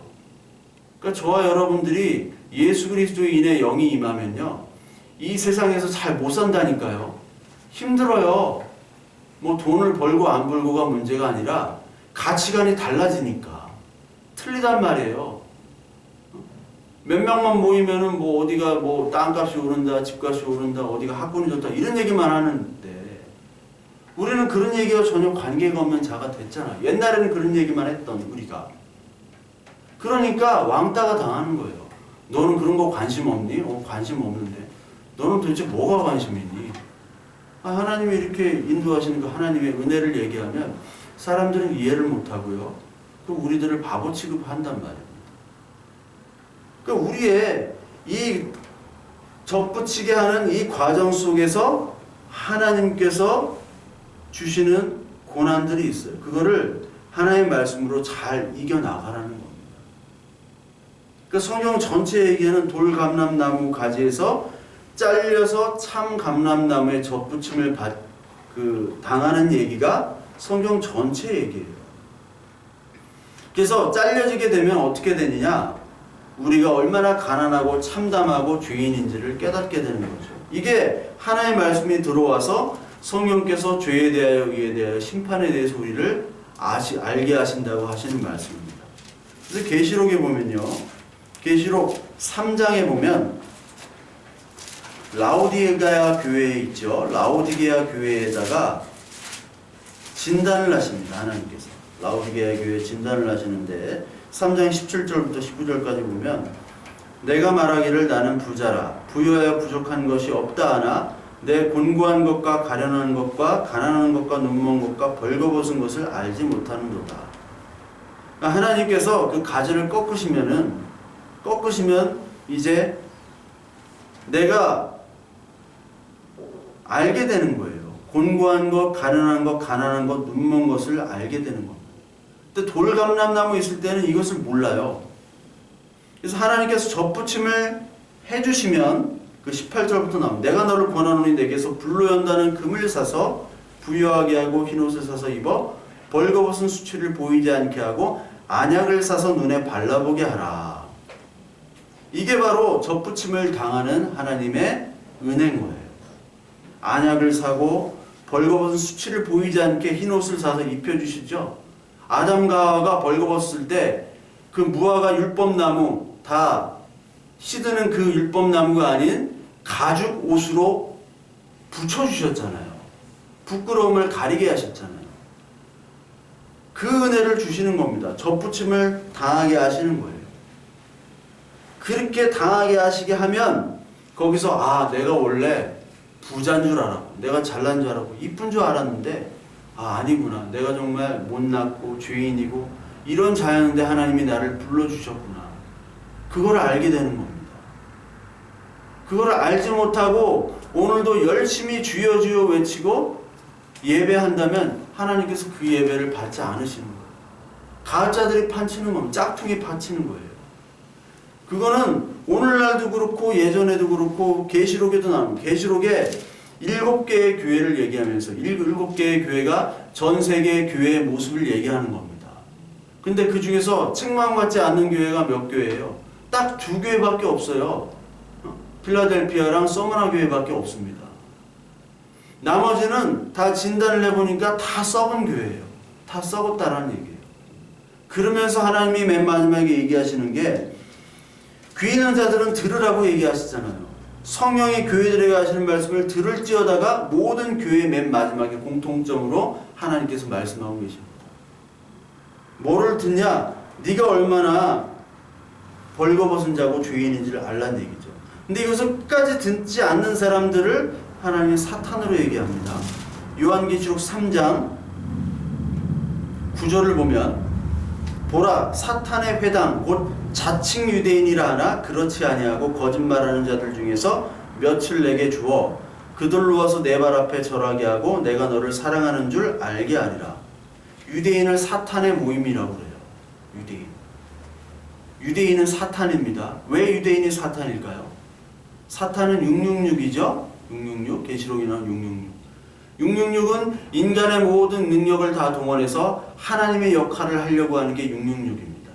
그러니까 저와 여러분들이 예수 그리스도인의 영이 임하면요. 이 세상에서 잘 못 산다니까요. 힘들어요. 뭐 돈을 벌고 안 벌고가 문제가 아니라 가치관이 달라지니까. 틀리단 말이에요. 몇 명만 모이면은 뭐 어디가 뭐 땅값이 오른다, 집값이 오른다, 어디가 학군이 좋다 이런 얘기만 하는데 우리는 그런 얘기와 전혀 관계가 없는 자가 됐잖아요. 옛날에는 그런 얘기만 했던 우리가. 그러니까 왕따가 당하는 거예요. 너는 그런 거 관심 없니? 관심 없는데. 너는 도대체 뭐가 관심 있니? 하나님이 이렇게 인도하시는 그 하나님의 은혜를 얘기하면 사람들은 이해를 못하고요. 그 우리들을 바보 취급한단 말이에요. 그러니까 우리의 이 접붙이게 하는 이 과정 속에서 하나님께서 주시는 고난들이 있어요. 그거를 하나님의 말씀으로 잘 이겨나가라는 겁니다. 그러니까 성경 전체 얘기는 돌감람나무 가지에서 잘려서 참감람나무의 접붙임을 당하는 얘기가 성경 전체 얘기예요. 그래서 잘려지게 되면 어떻게 되느냐? 우리가 얼마나 가난하고 참담하고 죄인인지를 깨닫게 되는 거죠. 이게 하나님의 말씀이 들어와서 성령께서 죄에 대하여 의에 대하여 심판에 대해서 우리를 알게 하신다고 하시는 말씀입니다. 그래서 계시록에 보면요. 계시록 3장에 보면 라오디게아 교회에 있죠. 라오디게아 교회에다가 진단을 하십니다. 하나님께서. 라오디게아 교회에 진단을 하시는데 3장 17절부터 19절까지 보면 내가 말하기를 나는 부자라 부유하여 부족한 것이 없다 하나 내 곤고한 것과 가련한 것과 가난한 것과 눈먼 것과 벌거벗은 것을 알지 못하는도다. 그러니까 하나님께서 그 가지를 꺾으시면 이제 내가 알게 되는 거예요. 곤고한 것, 가련한 것, 가난한 것, 눈먼 것을 알게 되는 겁니다. 근데 돌감람나무 있을 때는 이것을 몰라요. 그래서 하나님께서 접붙임을 해주시면 그 18절부터 나옵니다. 내가 너를 권하노니 내게서 불로 연다는 금을 사서 부유하게 하고 흰옷을 사서 입어 벌거벗은 수치를 보이지 않게 하고 안약을 사서 눈에 발라보게 하라. 이게 바로 접붙임을 당하는 하나님의 은혜인 거예요. 안약을 사고 벌거벗은 수치를 보이지 않게 흰옷을 사서 입혀주시죠. 아담과 하와가 벌거벗을 때 그 무화과 율법나무 다 시드는 그 율법나무가 아닌 가죽 옷으로 붙여주셨잖아요. 부끄러움을 가리게 하셨잖아요. 그 은혜를 주시는 겁니다. 접붙임을 당하게 하시는 거예요. 그렇게 당하게 하시게 하면 거기서 내가 원래 부자인 줄 알았고 내가 잘난 줄 알았고 이쁜 줄 알았는데 아니구나. 내가 정말 못났고 죄인이고 이런 자였는데 하나님이 나를 불러주셨구나. 그걸 알게 되는 겁니다. 그걸 알지 못하고 오늘도 열심히 주여 주여 외치고 예배한다면 하나님께서 그 예배를 받지 않으시는 거예요. 가짜들이 판치는 겁니다. 짝퉁이 판치는 거예요. 그거는 오늘날도 그렇고 예전에도 그렇고 계시록에도 나옵니다. 계시록에 7개의 교회를 얘기하면서 7개의 교회가 전 세계 교회의 모습을 얘기하는 겁니다. 근데 그 중에서 책망받지 않는 교회가 몇 교회예요? 딱 2교회밖에 없어요. 필라델피아랑 서머나 교회밖에 없습니다. 나머지는 다 진단을 해보니까 다 썩은 교회예요. 다 썩었다라는 얘기예요. 그러면서 하나님이 맨 마지막에 얘기하시는 게 귀 있는 자들은 들으라고 얘기하시잖아요. 성령이 교회들에게 하시는 말씀을 들을지어다가 모든 교회의 맨 마지막에 공통점으로 하나님께서 말씀하고 계십니다. 뭐를 듣냐? 네가 얼마나 벌거벗은 자고 죄인인지를 알란 얘기죠. 근데 이것을 끝까지 듣지 않는 사람들을 하나님이 사탄으로 얘기합니다. 요한계시록 3장 9절을 보면 보라 사탄의 회당 곧 자칭 유대인이라 하나 그렇지 아니하고 거짓말하는 자들 중에서 며칠 내게 주어 그들로 와서 내 발 앞에 절하게 하고 내가 너를 사랑하는 줄 알게 하리라. 유대인을 사탄의 모임이라고 그래요. 유대인은 사탄입니다. 왜 유대인이 사탄일까요? 사탄은 666이죠. 666 계시록에 나온 666은 인간의 모든 능력을 다 동원해서 하나님의 역할을 하려고 하는 게 666입니다.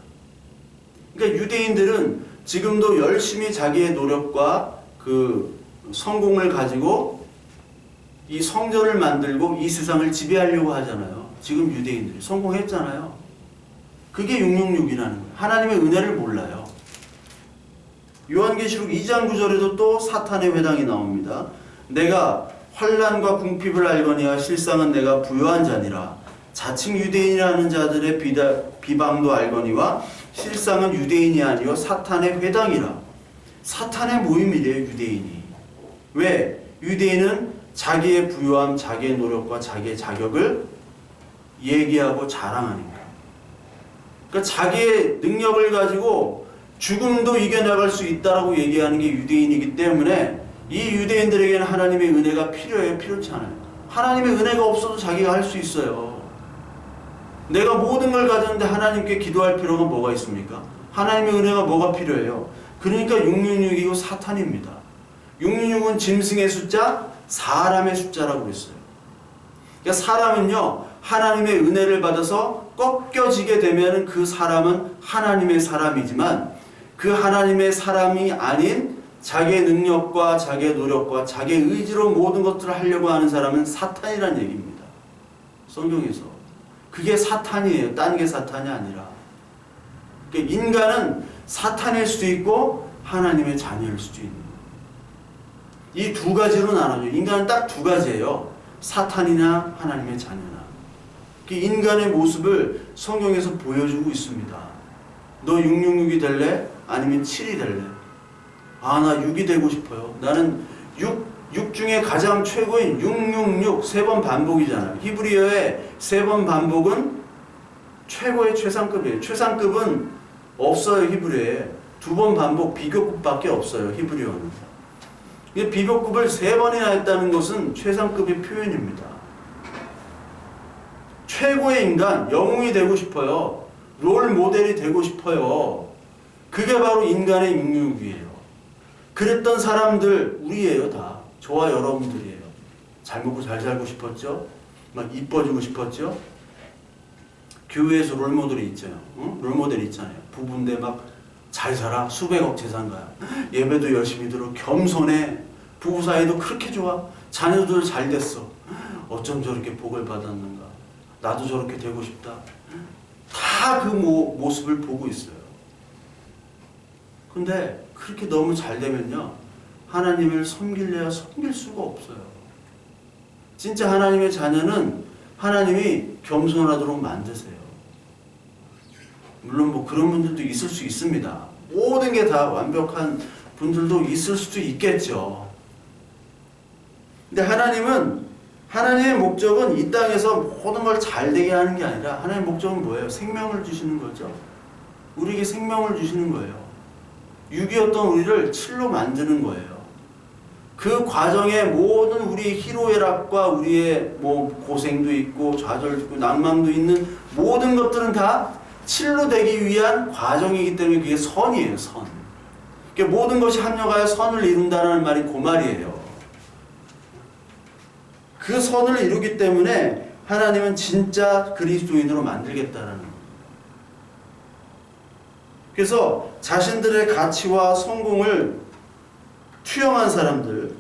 그러니까 유대인들은 지금도 열심히 자기의 노력과 그 성공을 가지고 이 성전을 만들고 이 세상을 지배하려고 하잖아요. 지금 유대인들이 성공했잖아요. 그게 666이라는 거예요. 하나님의 은혜를 몰라요. 요한계시록 2장 9절에도 또 사탄의 회당이 나옵니다. 내가 환난과 궁핍을 알거니와 실상은 내가 부요한 자니라. 자칭 유대인이라는 자들의 비방도 알거니와 실상은 유대인이 아니요 사탄의 회당이라. 사탄의 모임이래요. 유대인이. 왜? 유대인은 자기의 부요함, 자기의 노력과 자기의 자격을 얘기하고 자랑하니까. 그러니까 자기의 능력을 가지고 죽음도 이겨나갈 수 있다라고 얘기하는 게 유대인이기 때문에 이 유대인들에게는 하나님의 은혜가 필요해요? 필요치 않아요? 하나님의 은혜가 없어도 자기가 할 수 있어요. 내가 모든 걸 가졌는데 하나님께 기도할 필요가 뭐가 있습니까? 하나님의 은혜가 뭐가 필요해요? 그러니까 666이고 사탄입니다. 666은 짐승의 숫자, 사람의 숫자라고 그랬어요. 그러니까 사람은요, 하나님의 은혜를 받아서 꺾여지게 되면 그 사람은 하나님의 사람이지만 그 하나님의 사람이 아닌 자기의 능력과 자기의 노력과 자기의 의지로 모든 것들을 하려고 하는 사람은 사탄이라는 얘기입니다. 성경에서. 그게 사탄이에요. 딴 게 사탄이 아니라. 그러니까 인간은 사탄일 수도 있고 하나님의 자녀일 수도 있는 거예요. 이 두 가지로 나눠져. 인간은 딱 두 가지예요. 사탄이나 하나님의 자녀나. 그 인간의 모습을 성경에서 보여주고 있습니다. 너 666이 될래? 아니면 7이 될래? 아, 나 6이 되고 싶어요. 나는 6 중에 가장 최고인 666 세 번 반복이잖아요. 히브리어의 세 번 반복은 최고의 최상급이에요. 최상급은 없어요. 히브리어에 두 번 반복 비교급밖에 없어요. 히브리어는. 비교급을 세 번이나 했다는 것은 최상급의 표현입니다. 최고의 인간, 영웅이 되고 싶어요. 롤 모델이 되고 싶어요. 그게 바로 인간의 666이에요. 그랬던 사람들 우리예요. 다. 저와 여러분들이에요. 잘 먹고 잘 살고 싶었죠? 막 이뻐지고 싶었죠? 교회에서 롤모델이 있잖아요. 응? 롤모델이 있잖아요. 부부인데 막 잘 살아. 수백억 재산가야. 예배도 열심히 들어. 겸손해. 부부 사이도 그렇게 좋아. 자녀들 잘 됐어. 어쩜 저렇게 복을 받았는가. 나도 저렇게 되고 싶다. 다 그 모습을 보고 있어요. 근데 그렇게 너무 잘 되면요. 하나님을 섬길래야 섬길 수가 없어요. 진짜 하나님의 자녀는 하나님이 겸손하도록 만드세요. 물론 뭐 그런 분들도 있을 수 있습니다. 모든 게 다 완벽한 분들도 있을 수도 있겠죠. 근데 하나님의 목적은 이 땅에서 모든 걸 잘 되게 하는 게 아니라 하나님의 목적은 뭐예요? 생명을 주시는 거죠. 우리에게 생명을 주시는 거예요. 6이었던 우리를 7로 만드는 거예요. 그 과정에 모든 우리의 희로애락과 우리의 뭐 고생도 있고 좌절도 있고 낭망도 있는 모든 것들은 다 7로 되기 위한 과정이기 때문에 그게 선이에요. 선. 그러니까 모든 것이 합력하여 선을 이룬다는 말이 그 말이에요. 그 선을 이루기 때문에 하나님은 진짜 그리스도인으로 만들겠다라는 거예요. 그래서 자신들의 가치와 성공을 투영한 사람들,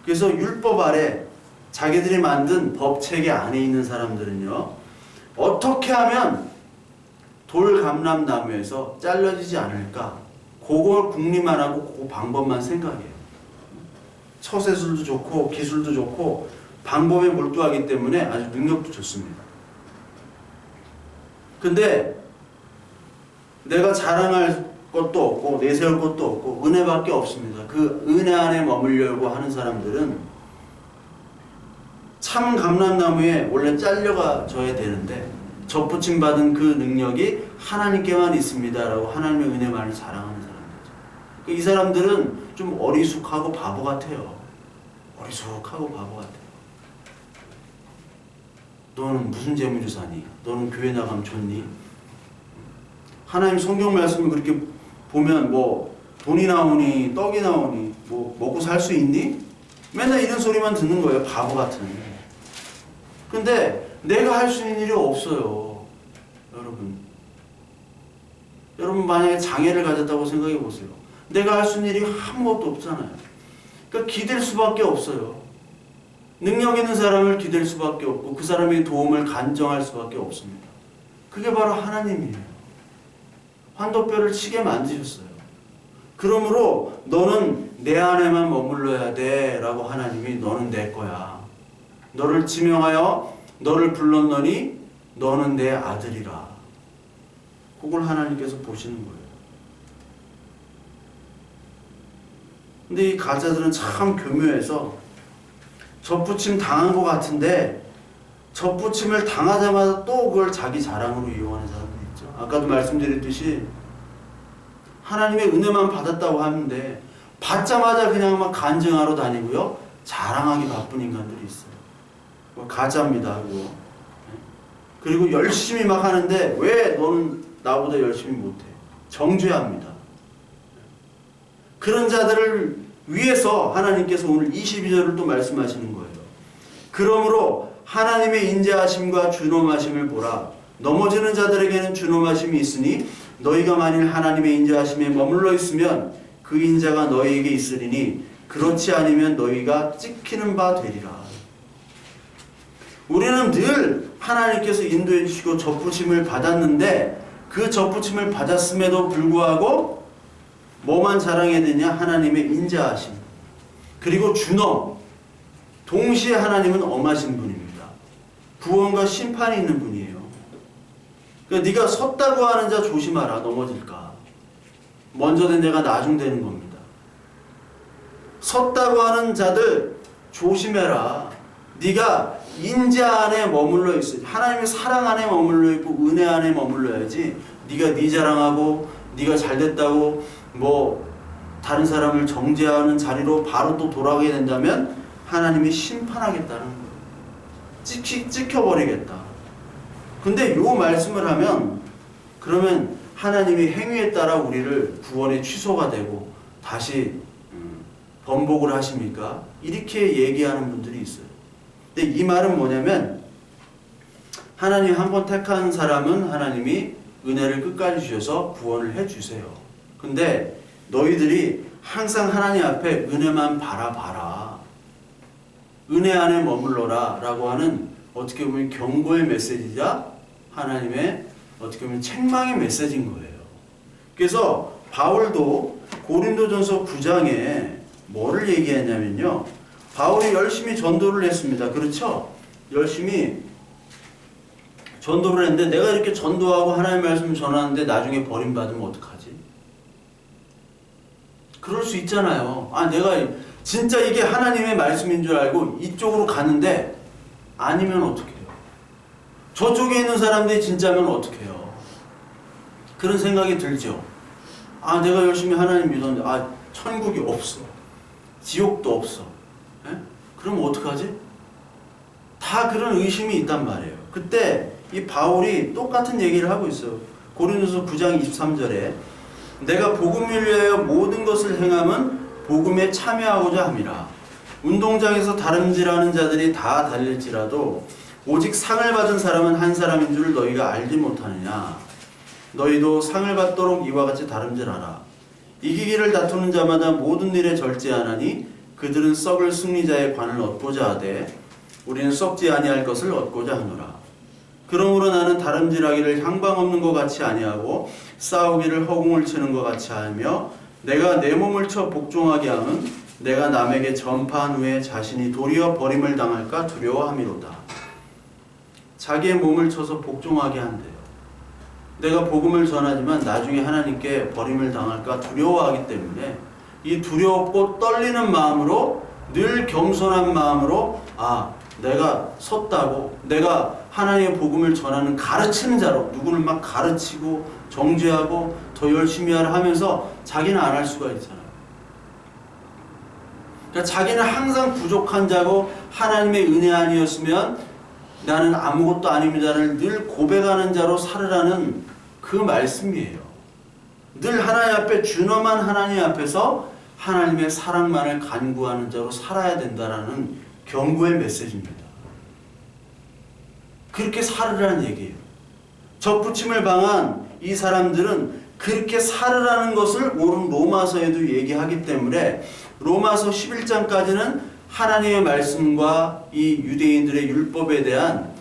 그래서 율법 아래 자기들이 만든 법체계 안에 있는 사람들은요, 어떻게 하면 돌감람나무에서 잘라지지 않을까? 그걸 궁리만 하고 그 방법만 생각해요. 처세술도 좋고 기술도 좋고 방법에 몰두하기 때문에 아주 능력도 좋습니다. 근데 내가 자랑할 것도 없고 내세울 것도 없고 은혜밖에 없습니다. 그 은혜 안에 머물려고 하는 사람들은 참 감람나무에 원래 잘려가져야 되는데 접붙임 받은 그 능력이 하나님께만 있습니다라고 하나님의 은혜만을 자랑하는 사람들이죠. 이 사람들은 좀 어리숙하고 바보 같아요. 어리숙하고 바보 같아요. 너는 무슨 재무주사니? 너는 교회 나가면 좋니? 하나님 성경 말씀을 그렇게 보면 뭐 돈이 나오니 떡이 나오니 뭐 먹고 살 수 있니? 맨날 이런 소리만 듣는 거예요. 바보 같은. 근데 내가 할 수 있는 일이 없어요. 여러분 만약에 장애를 가졌다고 생각해 보세요. 내가 할 수 있는 일이 아무것도 없잖아요. 그러니까 기댈 수밖에 없어요. 능력 있는 사람을 기댈 수밖에 없고 그 사람의 도움을 간정할 수밖에 없습니다. 그게 바로 하나님이에요. 환도뼈를 치게 만드셨어요. 그러므로 너는 내 안에만 머물러야 돼 라고 하나님이 너는 내 거야. 너를 지명하여 너를 불렀노니 너는 내 아들이라. 그걸 하나님께서 보시는 거예요. 근데 이 가짜들은 참 교묘해서 접붙임 당한 것 같은데 접붙임을 당하자마자 또 그걸 자기 자랑으로 이용하는 사람들이 있죠. 아까도 말씀드렸듯이 하나님의 은혜만 받았다고 하는데 받자마자 그냥 막 간증하러 다니고요. 자랑하기 바쁜 인간들이 있어요. 가짜입니다. 그리고 열심히 막 하는데 왜 너는 나보다 열심히 못해? 정죄합니다. 그런 자들을 위해서 하나님께서 오늘 22절을 또 말씀하시는 거예요. 그러므로 하나님의 인자하심과 준엄하심을 보라. 넘어지는 자들에게는 준엄하심이 있으니 너희가 만일 하나님의 인자하심에 머물러 있으면 그 인자가 너희에게 있으리니 그렇지 않으면 너희가 찍히는 바 되리라. 우리는 늘 하나님께서 인도해 주시고 접붙임을 받았는데 그 접붙임을 받았음에도 불구하고 뭐만 자랑해야 되냐? 하나님의 인자하심. 그리고 준엄. 동시에 하나님은 엄하신 분입니다. 구원과 심판이 있는 분이에요. 그러니까 네가 섰다고 하는 자 조심하라. 넘어질까. 먼저 된 자가 나중 되는 겁니다. 섰다고 하는 자들 조심해라. 네가 인자 안에 머물러 있어. 하나님의 사랑 안에 머물러 있고 은혜 안에 머물러야지. 네가 네 자랑하고 네가 잘됐다고 뭐 다른 사람을 정죄하는 자리로 바로 또 돌아가게 된다면 하나님이 심판하겠다는 거예요. 찍혀버리겠다. 근데 요 말씀을 하면 그러면 하나님이 행위에 따라 우리를 구원의 취소가 되고 다시 번복을 하십니까? 이렇게 얘기하는 분들이 있어요. 근데 이 말은 뭐냐면 하나님 한번 택한 사람은 하나님이 은혜를 끝까지 주셔서 구원을 해주세요. 근데 너희들이 항상 하나님 앞에 은혜만 바라봐라. 은혜 안에 머물러라 라고 하는 어떻게 보면 경고의 메시지자 하나님의 어떻게 보면 책망의 메시지인 거예요. 그래서 바울도 고린도전서 9장에 뭐를 얘기했냐면요. 바울이 열심히 전도를 했습니다. 그렇죠? 열심히 전도를 했는데 내가 이렇게 전도하고 하나님의 말씀을 전하는데 나중에 버림받으면 어떡하지? 그럴 수 있잖아요. 아, 내가 진짜 이게 하나님의 말씀인 줄 알고 이쪽으로 가는데 아니면 어떡해요? 저쪽에 있는 사람들이 진짜면 어떡해요? 그런 생각이 들죠. 아, 내가 열심히 하나님 믿었는데 아, 천국이 없어. 지옥도 없어. 에? 그럼 어떡하지? 다 그런 의심이 있단 말이에요. 그때 이 바울이 똑같은 얘기를 하고 있어요. 고린도서 9장 23절에 내가 복음을 위하여 모든 것을 행함은 복음에 참여하고자 함이라. 운동장에서 다름질하는 자들이 다 달릴지라도 오직 상을 받은 사람은 한 사람인 줄 너희가 알지 못하느냐. 너희도 상을 받도록 이와 같이 다름질하라. 이기기를 다투는 자마다 모든 일에 절제하나니 그들은 썩을 승리자의 관을 얻고자 하되 우리는 썩지 아니할 것을 얻고자 하노라. 그러므로 나는 다름질하기를 향방 없는 것 같이 아니하고 싸우기를 허공을 치는 것 같이 하며 내가 내 몸을 쳐 복종하게 함은 내가 남에게 전파한 후에 자신이 도리어 버림을 당할까 두려워함이로다. 자기의 몸을 쳐서 복종하게 한대요. 내가 복음을 전하지만 나중에 하나님께 버림을 당할까 두려워하기 때문에 이 두렵고 떨리는 마음으로 늘 겸손한 마음으로 아, 내가 섰다고 내가 하나님의 복음을 전하는 가르치는 자로 누구를 막 가르치고 정죄하고 더 열심히 하라 하면서 자기는 안 할 수가 있잖아요. 그러니까 자기는 항상 부족한 자고 하나님의 은혜 아니었으면 나는 아무것도 아닙니다를 늘 고백하는 자로 살으라는 그 말씀이에요. 늘 하나님 앞에 준엄한 하나님 앞에서 하나님의 사랑만을 간구하는 자로 살아야 된다라는 경고의 메시지입니다. 그렇게 살으라는 얘기예요. 접붙임을 당한 이 사람들은 그렇게 살으라는 것을 오른 로마서에도 얘기하기 때문에 로마서 11장까지는 하나님의 말씀과 이 유대인들의 율법에 대한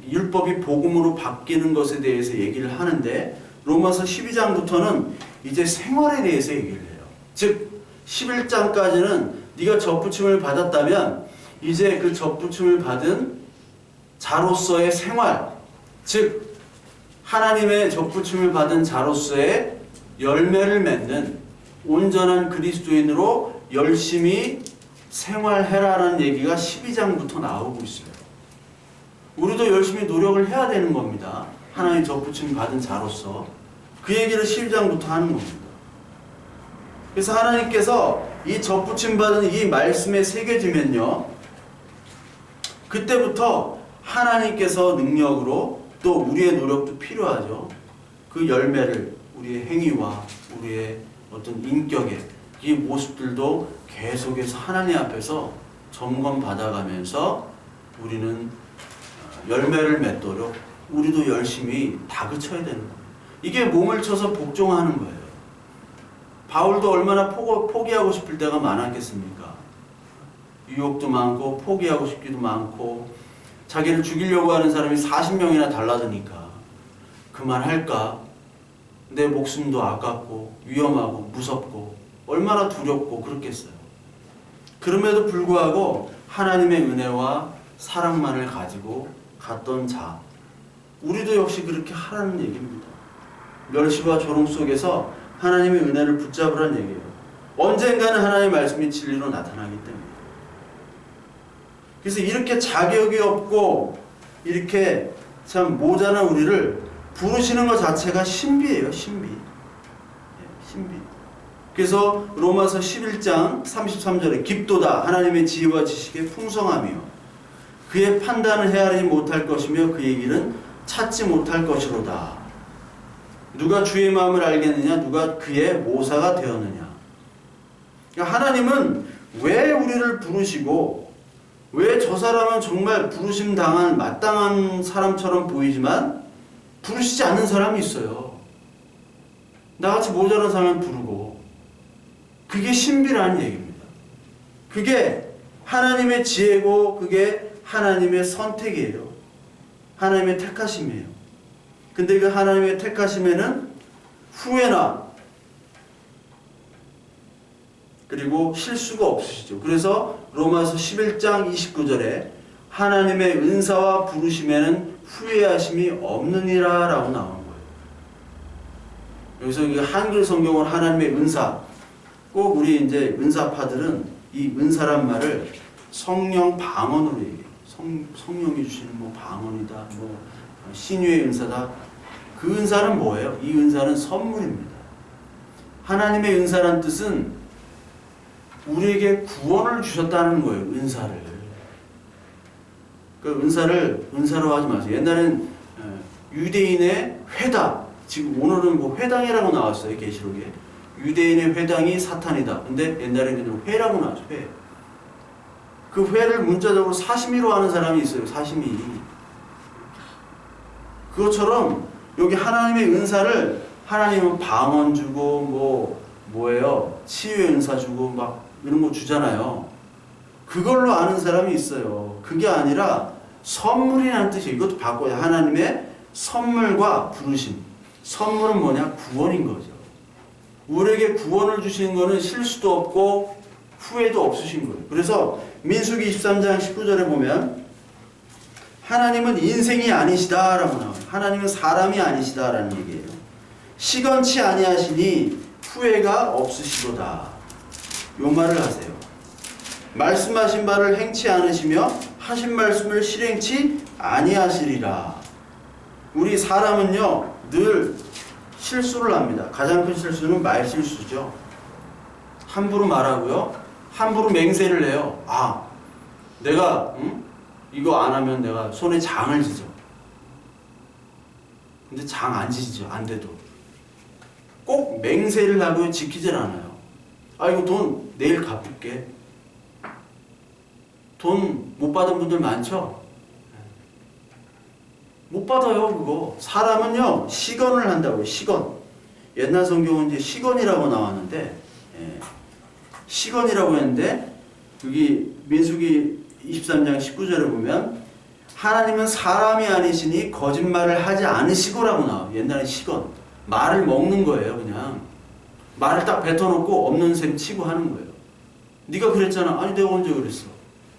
율법이 복음으로 바뀌는 것에 대해서 얘기를 하는데 로마서 12장부터는 이제 생활에 대해서 얘기를 해요. 즉 11장까지는 네가 접붙임을 받았다면 이제 그 접붙임을 받은 자로서의 생활, 즉 하나님의 접붙임을 받은 자로서의 열매를 맺는 온전한 그리스도인으로 열심히 생활해라라는 얘기가 12장부터 나오고 있어요. 우리도 열심히 노력을 해야 되는 겁니다. 하나님 접붙임 받은 자로서. 그 얘기를 12장부터 하는 겁니다. 그래서 하나님께서 이 접붙임 받은 이 말씀에 새겨지면요, 그때부터 하나님께서 능력으로 또 우리의 노력도 필요하죠. 그 열매를 우리의 행위와 우리의 어떤 인격의 이 모습들도 계속해서 하나님 앞에서 점검받아가면서 우리는 열매를 맺도록 우리도 열심히 다그쳐야 되는 거예요. 이게 몸을 쳐서 복종하는 거예요. 바울도 얼마나 포기하고 싶을 때가 많았겠습니까? 유혹도 많고 포기하고 싶기도 많고 자기를 죽이려고 하는 사람이 40명이나 달라드니까 그만할까? 내 목숨도 아깝고 위험하고 무섭고 얼마나 두렵고 그렇겠어요. 그럼에도 불구하고 하나님의 은혜와 사랑만을 가지고 갔던 자, 우리도 역시 그렇게 하라는 얘기입니다. 멸시와 조롱 속에서 하나님의 은혜를 붙잡으라는 얘기예요. 언젠가는 하나님의 말씀이 진리로 나타나기 때문에. 그래서 이렇게 자격이 없고 이렇게 참 모자란 우리를 부르시는 것 자체가 신비예요. 신비. 신비. 그래서 로마서 11장 33절에 깊도다 하나님의 지혜와 지식의 풍성하며 그의 판단을 헤아리지 못할 것이며 그의 길은 찾지 못할 것이로다. 누가 주의 마음을 알겠느냐? 누가 그의 모사가 되었느냐? 그러니까 하나님은 왜 우리를 부르시고 왜 저 사람은 정말 부르심 당한 마땅한 사람처럼 보이지만 부르시지 않는 사람이 있어요. 나같이 모자란 사람을 부르고 그게 신비라는 얘기입니다. 그게 하나님의 지혜고 그게 하나님의 선택이에요. 하나님의 택하심이에요. 근데 그 하나님의 택하심에는 후회나 그리고 실수가 없으시죠. 그래서 로마서 11장 29절에 하나님의 은사와 부르심에는 후회하심이 없느니라 라고 나오는 거예요. 여기서 이 한글 성경은 하나님의 은사, 꼭 우리 이제 은사파들은 이 은사란 말을 성령 방언으로 얘기해요. 성령이 주시는 뭐 방언이다, 뭐 신유의 은사다. 그 은사는 뭐예요? 이 은사는 선물입니다. 하나님의 은사란 뜻은 우리에게 구원을 주셨다는 거예요. 은사를. 그 은사로 하지 마세요. 옛날엔 유대인의 회당, 지금 오늘은 뭐 회당이라고 나왔어요. 계시록에. 유대인의 회당이 사탄이다. 근데 옛날에는 그냥 회라고 나왔죠. 회. 그 회를 문자적으로 사시미로 하는 사람이 있어요. 사시미. 그것처럼 여기 하나님의 은사를 하나님은 방언 주고 뭐예요? 치유의 은사 주고 막 이런 거 주잖아요. 그걸로 아는 사람이 있어요. 그게 아니라 선물이라는 뜻이에요. 이것도 바꿔요. 하나님의 선물과 부르심. 선물은 뭐냐? 구원인 거죠. 우리에게 구원을 주시는 거는 실수도 없고 후회도 없으신 거예요. 그래서 민수기 23장 19절에 보면 하나님은 인생이 아니시다라고 나와요. 하나님은 사람이 아니시다라는 얘기예요. 시건치 아니하시니 후회가 없으시도다. 요 말을 하세요. 말씀하신 바를 행치 않으시며 하신 말씀을 실행치 아니하시리라. 우리 사람은요 늘 실수를 합니다. 가장 큰 실수는 말 실수죠. 함부로 말하고요. 함부로 맹세를 해요. 아, 내가 이거 안 하면 내가 손에 장을 지죠. 근데 장 안 지죠. 안 돼도. 꼭 맹세를 하고 지키질 않아요. 아, 이거 돈 내일 갚을게. 돈 못 받은 분들 많죠? 못 받아요, 그거. 사람은요, 시건을 한다고요, 시건. 옛날 성경은 이제 시건이라고 나왔는데, 시건이라고 했는데, 여기 민수기 23장 19절에 보면, 하나님은 사람이 아니시니 거짓말을 하지 않으시고라고 나와요. 옛날에 시건. 말을 먹는 거예요, 그냥. 말을 딱 뱉어놓고 없는 셈 치고 하는 거예요. 네가 그랬잖아. 아니, 내가 언제 그랬어.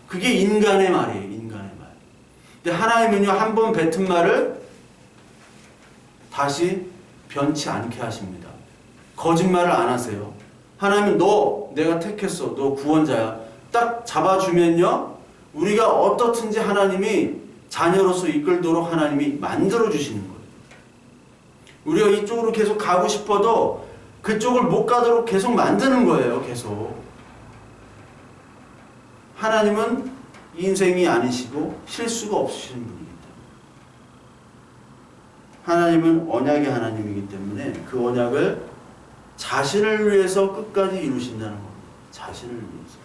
그게 인간의 말이에요, 인간의 말. 근데 하나님은요, 한 번 뱉은 말을 다시 변치 않게 하십니다. 거짓말을 안 하세요. 하나님은 너, 내가 택했어. 너 구원자야. 딱 잡아주면요, 우리가 어떻든지 하나님이 자녀로서 이끌도록 하나님이 만들어주시는 거예요. 우리가 이쪽으로 계속 가고 싶어도 그쪽을 못 가도록 계속 만드는 거예요, 계속. 하나님은 인생이 아니시고 실수가 없으신 분입니다. 하나님은 언약의 하나님이기 때문에 그 언약을 자신을 위해서 끝까지 이루신다는 겁니다. 자신을 위해서.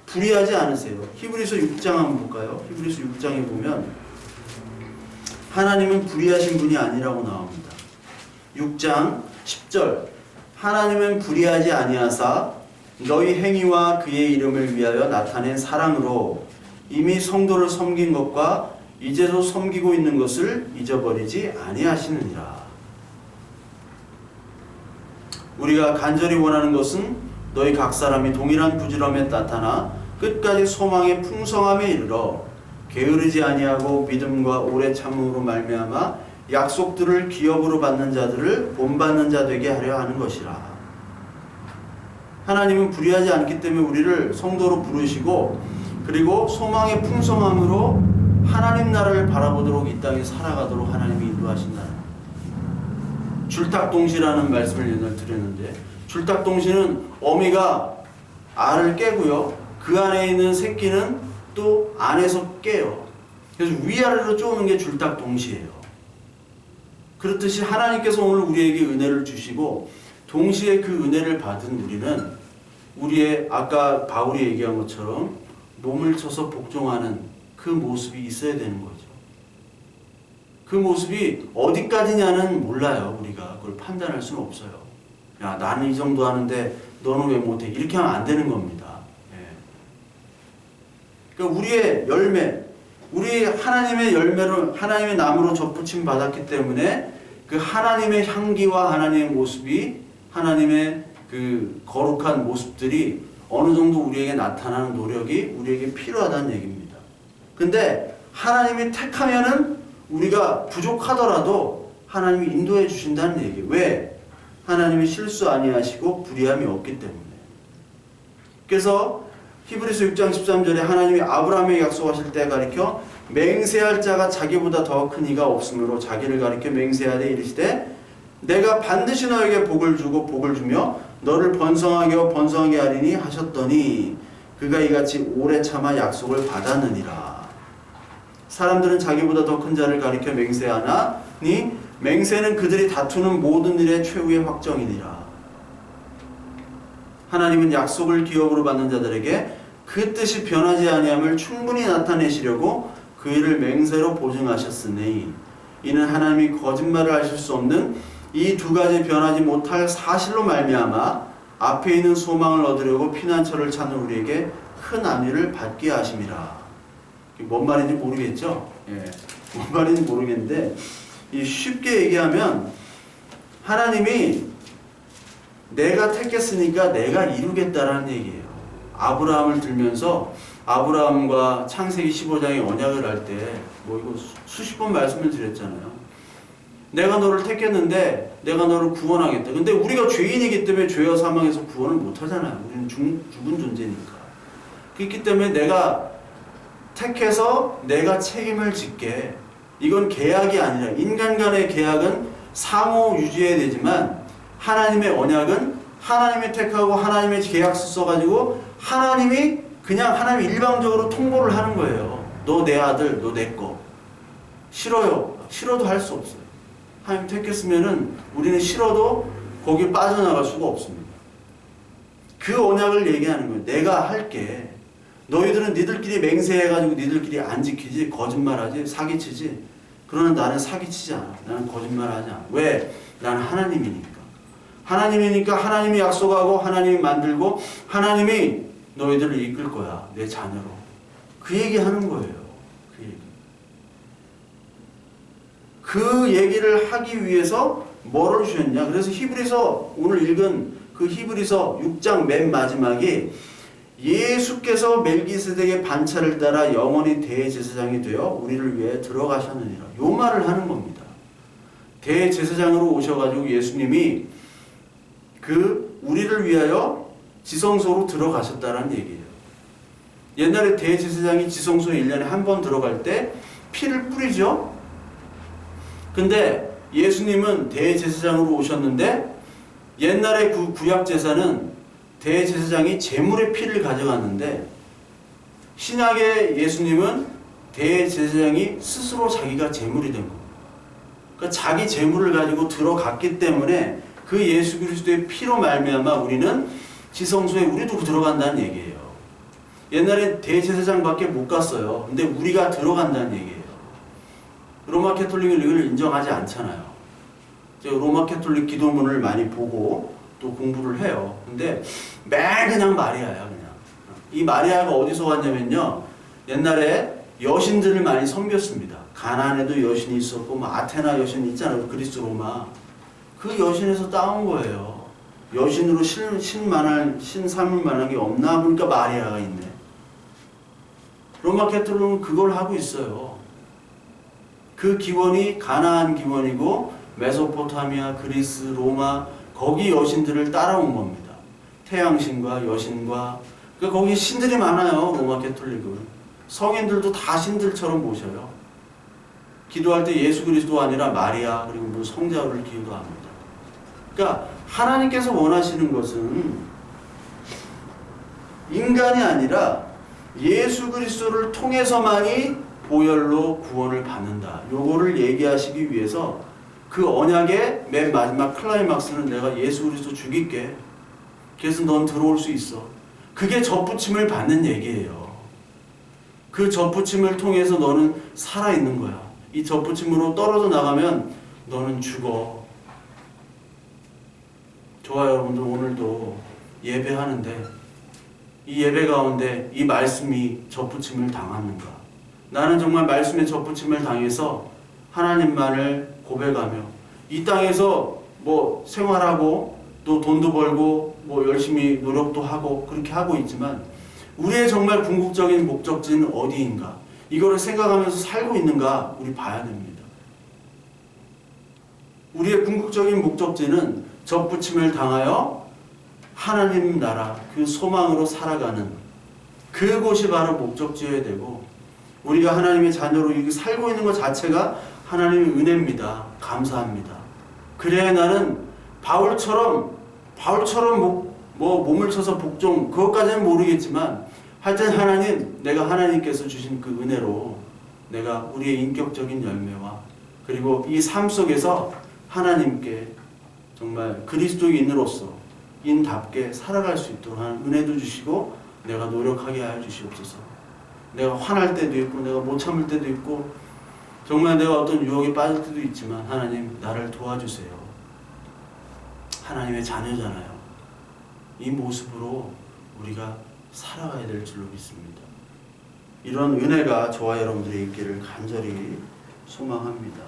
불의하지 않으세요. 히브리서 6장 한번 볼까요? 히브리서 6장에 보면 하나님은 불의하신 분이 아니라고 나옵니다. 6장 10절 하나님은 불의하지 아니하사 너희 행위와 그의 이름을 위하여 나타낸 사랑으로 이미 성도를 섬긴 것과 이제도 섬기고 있는 것을 잊어버리지 아니하시느니라. 우리가 간절히 원하는 것은 너희 각 사람이 동일한 부지런함에 나타나 끝까지 소망의 풍성함에 이르러 게으르지 아니하고 믿음과 오래 참음으로 말미암아 약속들을 기업으로 받는 자들을 본받는 자 되게 하려 하는 것이라. 하나님은 불의하지 않기 때문에 우리를 성도로 부르시고 그리고 소망의 풍성함으로 하나님 나라를 바라보도록 이 땅에 살아가도록 하나님이 인도하신다. 줄탁동시라는 말씀을 옛날에 드렸는데, 줄탁동시는 어미가 알을 깨고요, 그 안에 있는 새끼는 또 안에서 깨요. 그래서 위아래로 쪼는 게 줄탁동시예요. 그렇듯이 하나님께서 오늘 우리에게 은혜를 주시고 동시에 그 은혜를 받은 우리는 우리의 아까 바울이 얘기한 것처럼 몸을 쳐서 복종하는 그 모습이 있어야 되는 거죠. 그 모습이 어디까지냐는 몰라요. 우리가 그걸 판단할 수는 없어요. 야, 나는 이 정도 하는데 너는 왜 못해? 이렇게 하면 안 되는 겁니다. 예. 그러니까 우리의 열매, 우리 하나님의 열매로, 하나님의 나무로 접붙임 받았기 때문에 그 하나님의 향기와 하나님의 모습이, 하나님의 그 거룩한 모습들이 어느 정도 우리에게 나타나는 노력이 우리에게 필요하다는 얘기입니다. 근데 하나님이 택하면은 우리가 부족하더라도 하나님이 인도해 주신다는 얘기예요. 왜? 하나님이 실수 아니하시고 불의함이 없기 때문에. 그래서 히브리서 6장 13절에 하나님이 아브라함에게 약속하실 때 가리켜 맹세할 자가 자기보다 더 큰 이가 없으므로 자기를 가리켜 맹세하되 이르시되 내가 반드시 너에게 복을 주고 복을 주며 너를 번성하게 하고 번성하게 하리니 하셨더니 그가 이같이 오래 참아 약속을 받았느니라. 사람들은 자기보다 더 큰 자를 가리켜 맹세하나니 맹세는 그들이 다투는 모든 일의 최후의 확정이니라. 하나님은 약속을 기업으로 받는 자들에게 그 뜻이 변하지 아니함을 충분히 나타내시려고 그 일을 맹세로 보증하셨으니 이는 하나님이 거짓말을 하실 수 없는 이 두 가지 변하지 못할 사실로 말미암아 앞에 있는 소망을 얻으려고 피난처를 찾는 우리에게 큰 안위를 받게 하심이라. 뭔 말인지 모르겠죠? 예. 뭔 말인지 모르겠는데 쉽게 얘기하면 하나님이 내가 택했으니까 내가 이루겠다라는 얘기예요. 아브라함을 들면서 아브라함과 창세기 15장의 언약을 할 때 뭐 이거 수십 번 말씀을 드렸잖아요. 내가 너를 택했는데 내가 너를 구원하겠다. 근데 우리가 죄인이기 때문에 죄와 사망에서 구원을 못 하잖아요. 우리는 죽은 존재니까. 그렇기 때문에 내가 택해서 내가 책임을 짓게. 이건 계약이 아니라 인간 간의 계약은 상호 유지해야 되지만 하나님의 언약은 하나님이 택하고 하나님의 계약서 써가지고 하나님이 그냥 하나님 일방적으로 통보를 하는 거예요. 너 내 아들, 너 내 거. 싫어요. 싫어도 할 수 없어요. 하나님 택했으면은 우리는 싫어도 거기에 빠져나갈 수가 없습니다. 그 언약을 얘기하는 거예요. 내가 할게. 너희들은 니들끼리 맹세해가지고 니들끼리 안 지키지, 거짓말하지, 사기치지. 그러나 나는 사기치지 않아. 나는 거짓말하지 않아. 왜? 나는 하나님이니까. 하나님이니까 하나님이 약속하고 하나님이 만들고 하나님이 너희들을 이끌 거야. 내 자녀로. 그 얘기 하는 거예요. 그 얘기. 그 얘기를 하기 위해서 뭐를 주셨냐? 그래서 히브리서 오늘 읽은 그 히브리서 6장 맨 마지막에 예수께서 멜기세덱의 반차를 따라 영원히 대제사장이 되어 우리를 위해 들어가셨느니라. 요 말을 하는 겁니다. 대제사장으로 오셔가지고 예수님이 그 우리를 위하여 지성소로 들어가셨다라는 얘기예요. 옛날에 대제사장이 지성소에 1년에 한 번 들어갈 때 피를 뿌리죠. 근데 예수님은 대제사장으로 오셨는데 옛날에 그 구약 제사는 대제사장이 제물의 피를 가져갔는데 신약의 예수님은 대제사장이 스스로 자기가 제물이 된 겁니다. 그러니까 자기 제물을 가지고 들어갔기 때문에 그 예수 그리스도의 피로 말미암아 우리는 지성소에 우리도 들어간다는 얘기예요. 옛날에 대제사장밖에 못 갔어요. 근데 우리가 들어간다는 얘기예요. 로마 캐톨릭은 이걸 인정하지 않잖아요. 제가 로마 캐톨릭 기도문을 많이 보고 또 공부를 해요. 근데 맨 그냥 마리아야 그냥. 이 마리아가 어디서 왔냐면요. 옛날에 여신들을 많이 섬겼습니다. 가나안에도 여신이 있었고 뭐 아테나 여신 있잖아요. 그리스 로마. 그 여신에서 따온 거예요. 여신으로 신 삼을 만한 게 없나 보니까 마리아가 있네. 로마 캐톨릭은 그걸 하고 있어요. 그 기원이 가나안 기원이고 메소포타미아, 그리스, 로마 거기 여신들을 따라온 겁니다. 태양신과 여신과 그러니까 거기 신들이 많아요. 로마 캐톨릭은 성인들도 다 신들처럼 모셔요. 기도할 때 예수 그리스도 아니라 마리아 그리고 뭐 성자를 기도합니다. 그러니까 하나님께서 원하시는 것은 인간이 아니라 예수 그리스도를 통해서만이 보혈로 구원을 받는다. 요거를 얘기하시기 위해서 그 언약의 맨 마지막 클라이막스는 내가 예수 그리스도 죽일게. 그래서 넌 들어올 수 있어. 그게 접붙임을 받는 얘기예요. 그 접붙임을 통해서 너는 살아있는 거야. 이 접붙임으로 떨어져 나가면 너는 죽어. 좋아요, 여러분들. 오늘도 예배하는데 이 예배 가운데 이 말씀이 접붙임을 당하는가? 나는 정말 말씀의 접붙임을 당해서 하나님만을 고백하며 이 땅에서 뭐 생활하고 또 돈도 벌고 뭐 열심히 노력도 하고 그렇게 하고 있지만 우리의 정말 궁극적인 목적지는 어디인가? 이거를 생각하면서 살고 있는가? 우리 봐야 됩니다. 우리의 궁극적인 목적지는 접붙임을 당하여 하나님 나라 그 소망으로 살아가는 그곳이 바로 목적지여야 되고 우리가 하나님의 자녀로 이렇게 살고 있는 것 자체가 하나님의 은혜입니다. 감사합니다. 그래야 나는 바울처럼 뭐 몸을 쳐서 복종 그것까지는 모르겠지만 하여튼 하나님 내가 하나님께서 주신 그 은혜로 내가 우리의 인격적인 열매와 그리고 이 삶 속에서 하나님께 정말 그리스도인으로서 인답게 살아갈 수 있도록 하는 은혜도 주시고 내가 노력하게 하여 주시옵소서. 내가 화날 때도 있고 내가 못 참을 때도 있고 정말 내가 어떤 유혹에 빠질 때도 있지만 하나님 나를 도와주세요. 하나님의 자녀잖아요. 이 모습으로 우리가 살아가야 될 줄로 믿습니다. 이런 은혜가 저와 여러분들이 있기를 간절히 소망합니다.